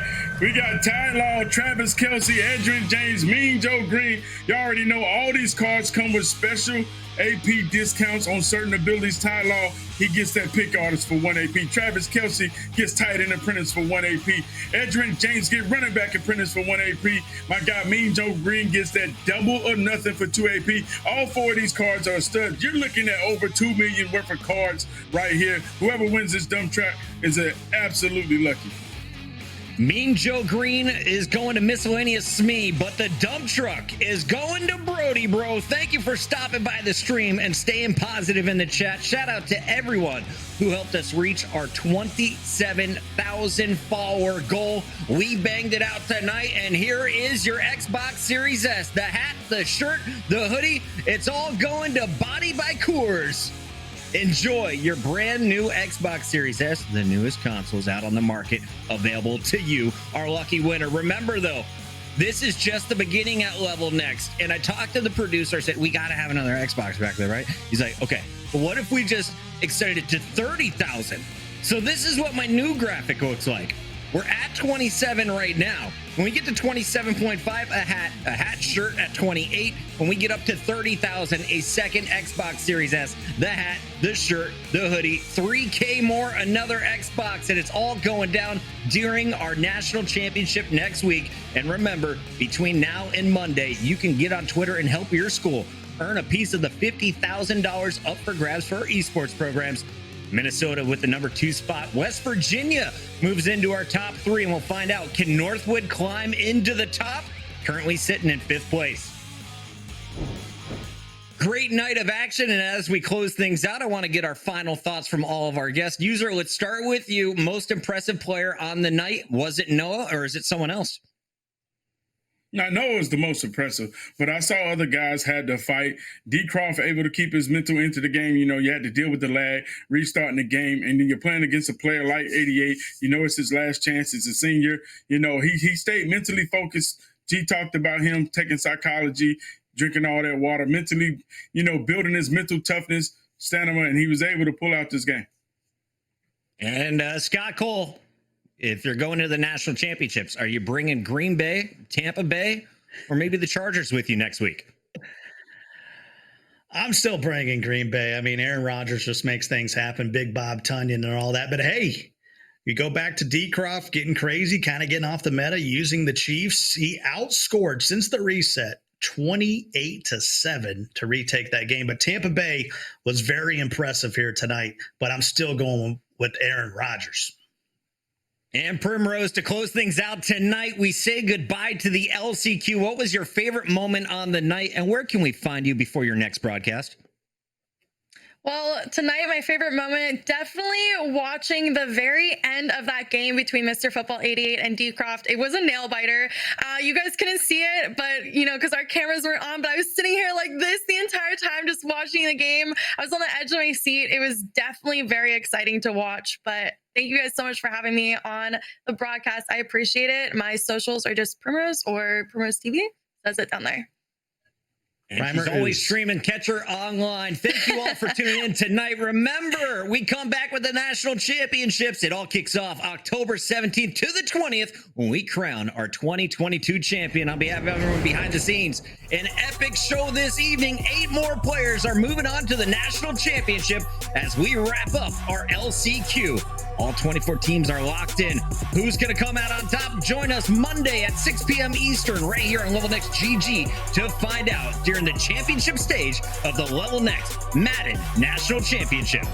Ty Law, Travis Kelce, Edgerrin James, Mean Joe Green. Y'all already know all these cards come with special AP discounts on certain abilities. Ty Law, he gets that pick artist for 1 AP. Travis Kelce gets tight end apprentice for 1 AP. Edgerrin James get running back apprentice for 1 AP. My guy Mean Joe Green gets that double or nothing for 2 AP. All 4 of these cards are studs. You're looking at over 2 million worth of cards right here. Whoever wins this dump truck is absolutely lucky. Mean Joe Green is going to Miscellaneous Smee, but the dump truck is going to Brody, bro. Thank you for stopping by the stream and staying positive in the chat. Shout out to everyone who helped us reach our 27,000 follower goal. We banged it out tonight, and here is your Xbox Series S. The hat, the shirt, the hoodie, it's all going to Body by Coors. Enjoy your brand new Xbox Series S, the newest consoles out on the market, available to you, our lucky winner. Remember, though, this is just the beginning at LevelNext. And I talked to the producer, I said, we got to have another Xbox back there, right? He's like, okay, but what if we just extended it to 30,000? So this is what my new graphic looks like. We're at 27 right now. When we get to 27.5, a hat shirt at 28. When we get up to 30,000, a second Xbox Series S, the hat, the shirt, the hoodie, 3K more, another Xbox, and it's all going down during our national championship next week. And remember, between now and Monday, you can get on Twitter and help your school earn a piece of the $50,000 up for grabs for our esports programs. Minnesota with the number 2 spot. West Virginia moves into our top 3, and we'll find out, can Northwood climb into the top? Currently sitting in 5th place. Great night of action, and as we close things out, I want to get our final thoughts from all of our guests. User, let's start with you. Most impressive player on the night. Was it Noah, or is it someone else? Now, Noah was the most impressive, but I saw other guys had to fight. D. Croft able to keep his mental into the game. You know, you had to deal with the lag, restarting the game, and then you're playing against a player like 88. You know, it's his last chance. He's a senior. You know, he stayed mentally focused. G talked about him taking psychology, drinking all that water, mentally, you know, building his mental toughness, stamina, and he was able to pull out this game. And Scott Cole, if you're going to the national championships, are you bringing Green Bay, Tampa Bay, or maybe the Chargers with you next week? I'm still bringing Green Bay. I mean, Aaron Rodgers just makes things happen. Big Bob Tunyon and all that. But hey, you go back to D. Croft getting crazy, kind of getting off the meta, using the Chiefs. He outscored since the reset 28-7 to retake that game. But Tampa Bay was very impressive here tonight. But I'm still going with Aaron Rodgers. And Primrose, to close things out tonight, we say goodbye to the LCQ. What was your favorite moment on the night, and where can we find you before your next broadcast? Well, tonight, my favorite moment, definitely watching the very end of that game between Mr. Football 88 and D. Croft. It was a nail biter. You guys couldn't see it, but, you know, because our cameras weren't on, but I was sitting here like this the entire time, just watching the game. I was on the edge of my seat. It was definitely very exciting to watch, but thank you guys so much for having me on the broadcast. I appreciate it. My socials are just Primrose or Primrose TV. Says it down there. And she's always streaming. Catch her online. Thank you all for tuning in tonight. Remember, we come back with the national championships. It all kicks off October 17th to the 20th when we crown our 2022 champion. On behalf of everyone behind the scenes, an epic show this evening. 8 more players are moving on to the national championship as we wrap up our LCQ. All 24 teams are locked in. Who's going to come out on top? Join us Monday at 6 p.m. Eastern right here on LevelNext GG to find out during the championship stage of the LevelNext Madden National Championship.